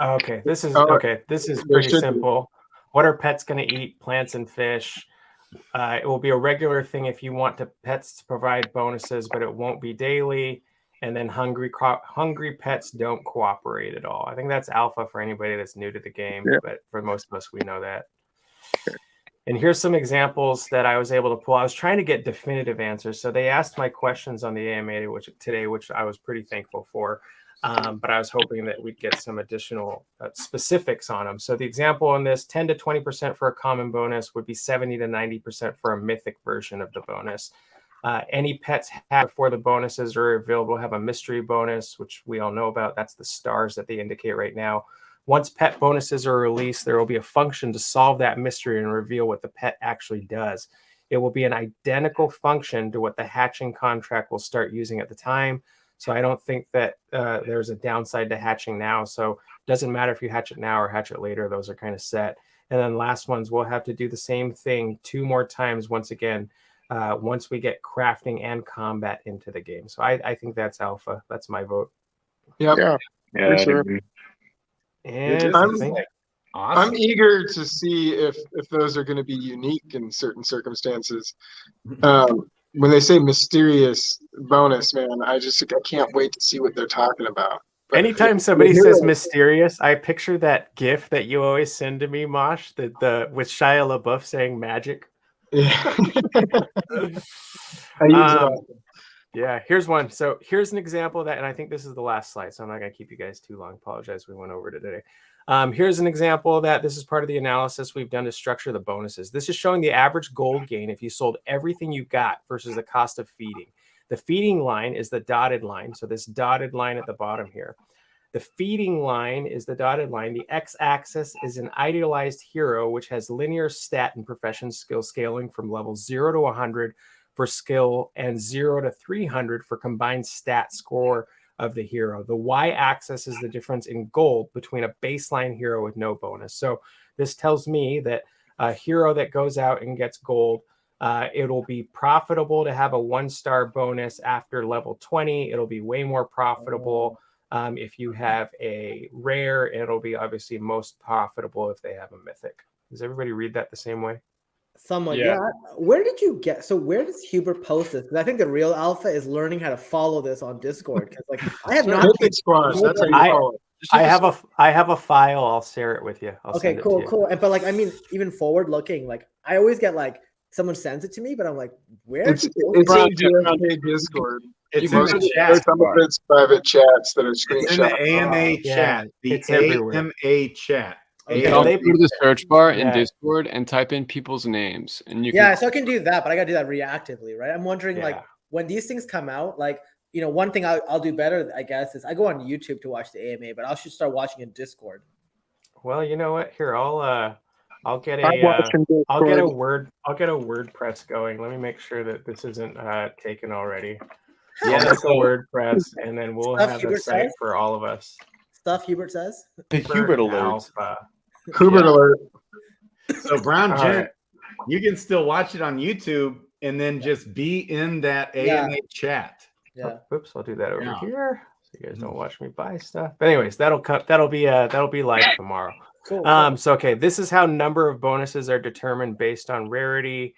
Okay, this is Oh, This is there pretty should be. simple. What are pets going to eat? Plants and fish. It will be a regular thing if you want pets to provide bonuses, but it won't be daily. And then hungry pets don't cooperate at all. I think that's alpha for anybody that's new to the game, Yeah. but for most of us, we know that. And here's some examples that I was able to pull. I was trying to get definitive answers. So they asked my questions on the AMA which I was pretty thankful for. But I was hoping that we'd get some additional specifics on them. So the example on this, 10 to 20% for a common bonus would be 70 to 90% for a mythic version of the bonus. Any pets have before the bonuses are available have a mystery bonus, which we all know about. That's the stars that they indicate right now. Once pet bonuses are released, there will be a function to solve that mystery and reveal what the pet actually does. It will be an identical function to what the hatching contract will start using at the time. So I don't think that there's a downside to hatching now. So it doesn't matter if you hatch it now or hatch it later. Those are kind of set. And then last ones, we'll have to do the same thing 2 more times once again, once we get crafting and combat into the game. So I think that's alpha. That's my vote. Yep. Yeah, for sure. And I'm eager to see if those are going to be unique in certain circumstances. When they say mysterious bonus, man, I can't wait to see what they're talking about. But anytime somebody says mysterious, I picture that GIF that you always send to me, Mosh, the with Shia LaBeouf saying magic. Yeah. I use it often. Yeah, here's one. So here's an example of that, and I think this is the last slide, so I'm not going to keep you guys too long. Apologize, we went over it today. Here's an example of that. This is part of the analysis we've done to structure the bonuses. This is showing the average gold gain if you sold everything you got versus the cost of feeding. The feeding line is the dotted line, so this dotted line at the bottom here. The feeding line is the dotted line. The x-axis is an idealized hero, which has linear stat and profession skill scaling from level 0 to 100 for skill and 0 to 300 for combined stat score of the hero. The y-axis is the difference in gold between a baseline hero with no bonus. So this tells me that a hero that goes out and gets gold, it'll be profitable to have a 1-star bonus after level 20. It'll be way more profitable if you have a rare. It'll be obviously most profitable if they have a mythic. Does everybody read that the same way? Somewhat, yeah. Where did you get? So where does Hubert post this? Because I think the real alpha is learning how to follow this on Discord. Because like I have not. That's how you follow it. I have a file. I'll share it with you. Okay, cool. And but like I mean, even forward looking, like I always get like someone sends it to me, but I'm like, where? It's in GFK Discord. It's in the chat. Some of it's private chats that are screenshot. It's in the AMA chat. The AMA chat. They go to the search bar in Discord and type in people's names, and you can... so I can do that, but I gotta do that reactively, right? I'm wondering like when these things come out, like you know, one thing I'll do better, I guess, is I go on YouTube to watch the AMA, but I should start watching in Discord. Well, you know what? Here, I'll get a WordPress going. Let me make sure that this isn't taken already. Yeah, that's a WordPress, and then we'll have a site for all of us. Stuff Hubert says. The Hubert alert. Hubert alert. So Brown Gent, you can still watch it on YouTube and then just be in that AMA chat. Yeah. Oops, I'll do that over here so you guys don't watch me buy stuff. But anyways, that'll be live tomorrow. Cool. So okay, this is how number of bonuses are determined based on rarity.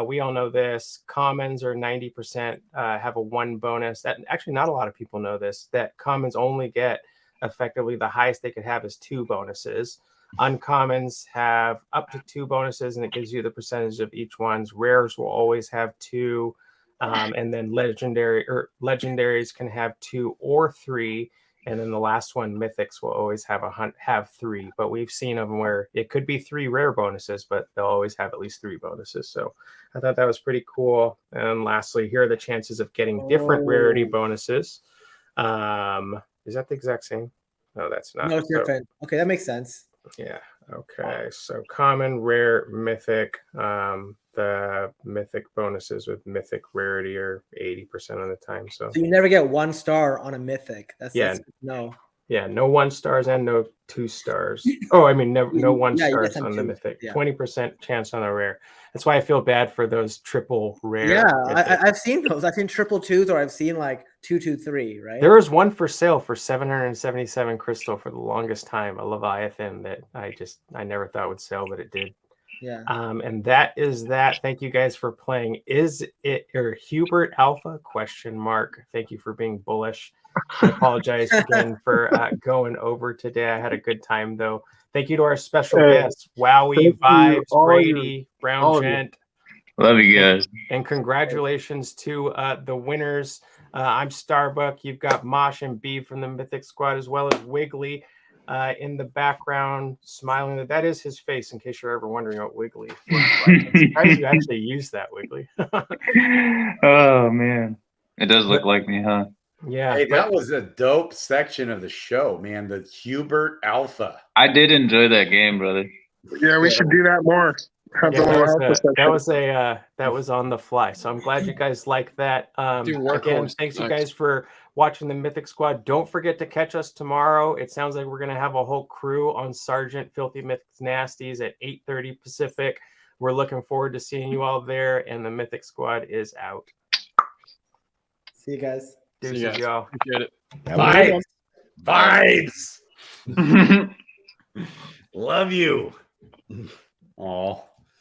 We all know this. Commons are 90% have a 1 bonus. That actually not a lot of people know this. That commons only get effectively the highest they could have is 2 bonuses. Uncommons have up to 2 bonuses, and it gives you the percentage of each one's. Rares will always have 2, and then legendaries can have 2 or 3, and then the last one, mythics, will always have 3. But we've seen them where it could be 3 rare bonuses, but they'll always have at least 3 bonuses. So I thought that was pretty cool. And lastly, here are the chances of getting different rarity bonuses. Is that the exact same? No, that's not. No, it's different. Okay, that makes sense. Yeah. Okay. So common, rare, mythic. The mythic bonuses with mythic rarity are 80% of the time. So you never get 1 star on a mythic. That's no. Yeah, no 1 stars and no 2 stars. Oh, I mean, no 1 stars on the mythic. 20% chance on a rare. That's why I feel bad for those triple rare. Yeah, I've seen those. I've seen triple 2s, or I've seen like 223, right? There was one for sale for 777 crystal for the longest time, a Leviathan that I never thought would sell, but it did. Yeah. And that is that. Thank you guys for playing. Is it or Hubert Alpha ? Thank you for being bullish. I apologize again for going over today. I had a good time though. Thank you to our special Hey, guests, Wowee, thank you, Vibes, all Brady, all Brown of you. Gent. Love you guys. And congratulations to the winners. I'm Starbuck. You've got Mosh and B from the Mythic Squad, as well as Wiggly in the background, smiling. That is his face, in case you're ever wondering what Wiggly looks like. I'm surprised you actually used that, Wiggly. Oh man, it does look like me, huh? Yeah. Hey, that was a dope section of the show, man. The Hubert Alpha. I did enjoy that game, brother. Yeah, we should do that more. Have the Yeah, little alpha that was on the fly. So I'm glad you guys like that. Do Again, workhorse thanks you next. guys for watching the Mythic Squad. Don't forget to catch us tomorrow. It sounds like we're gonna have a whole crew on Sergeant Filthy Mythics Nasties at 8:30 Pacific. We're looking forward to seeing you all there, and the Mythic Squad is out. See you guys. Deuces, See you guys. y'all. Appreciate it. Vibes. Love you. Oh.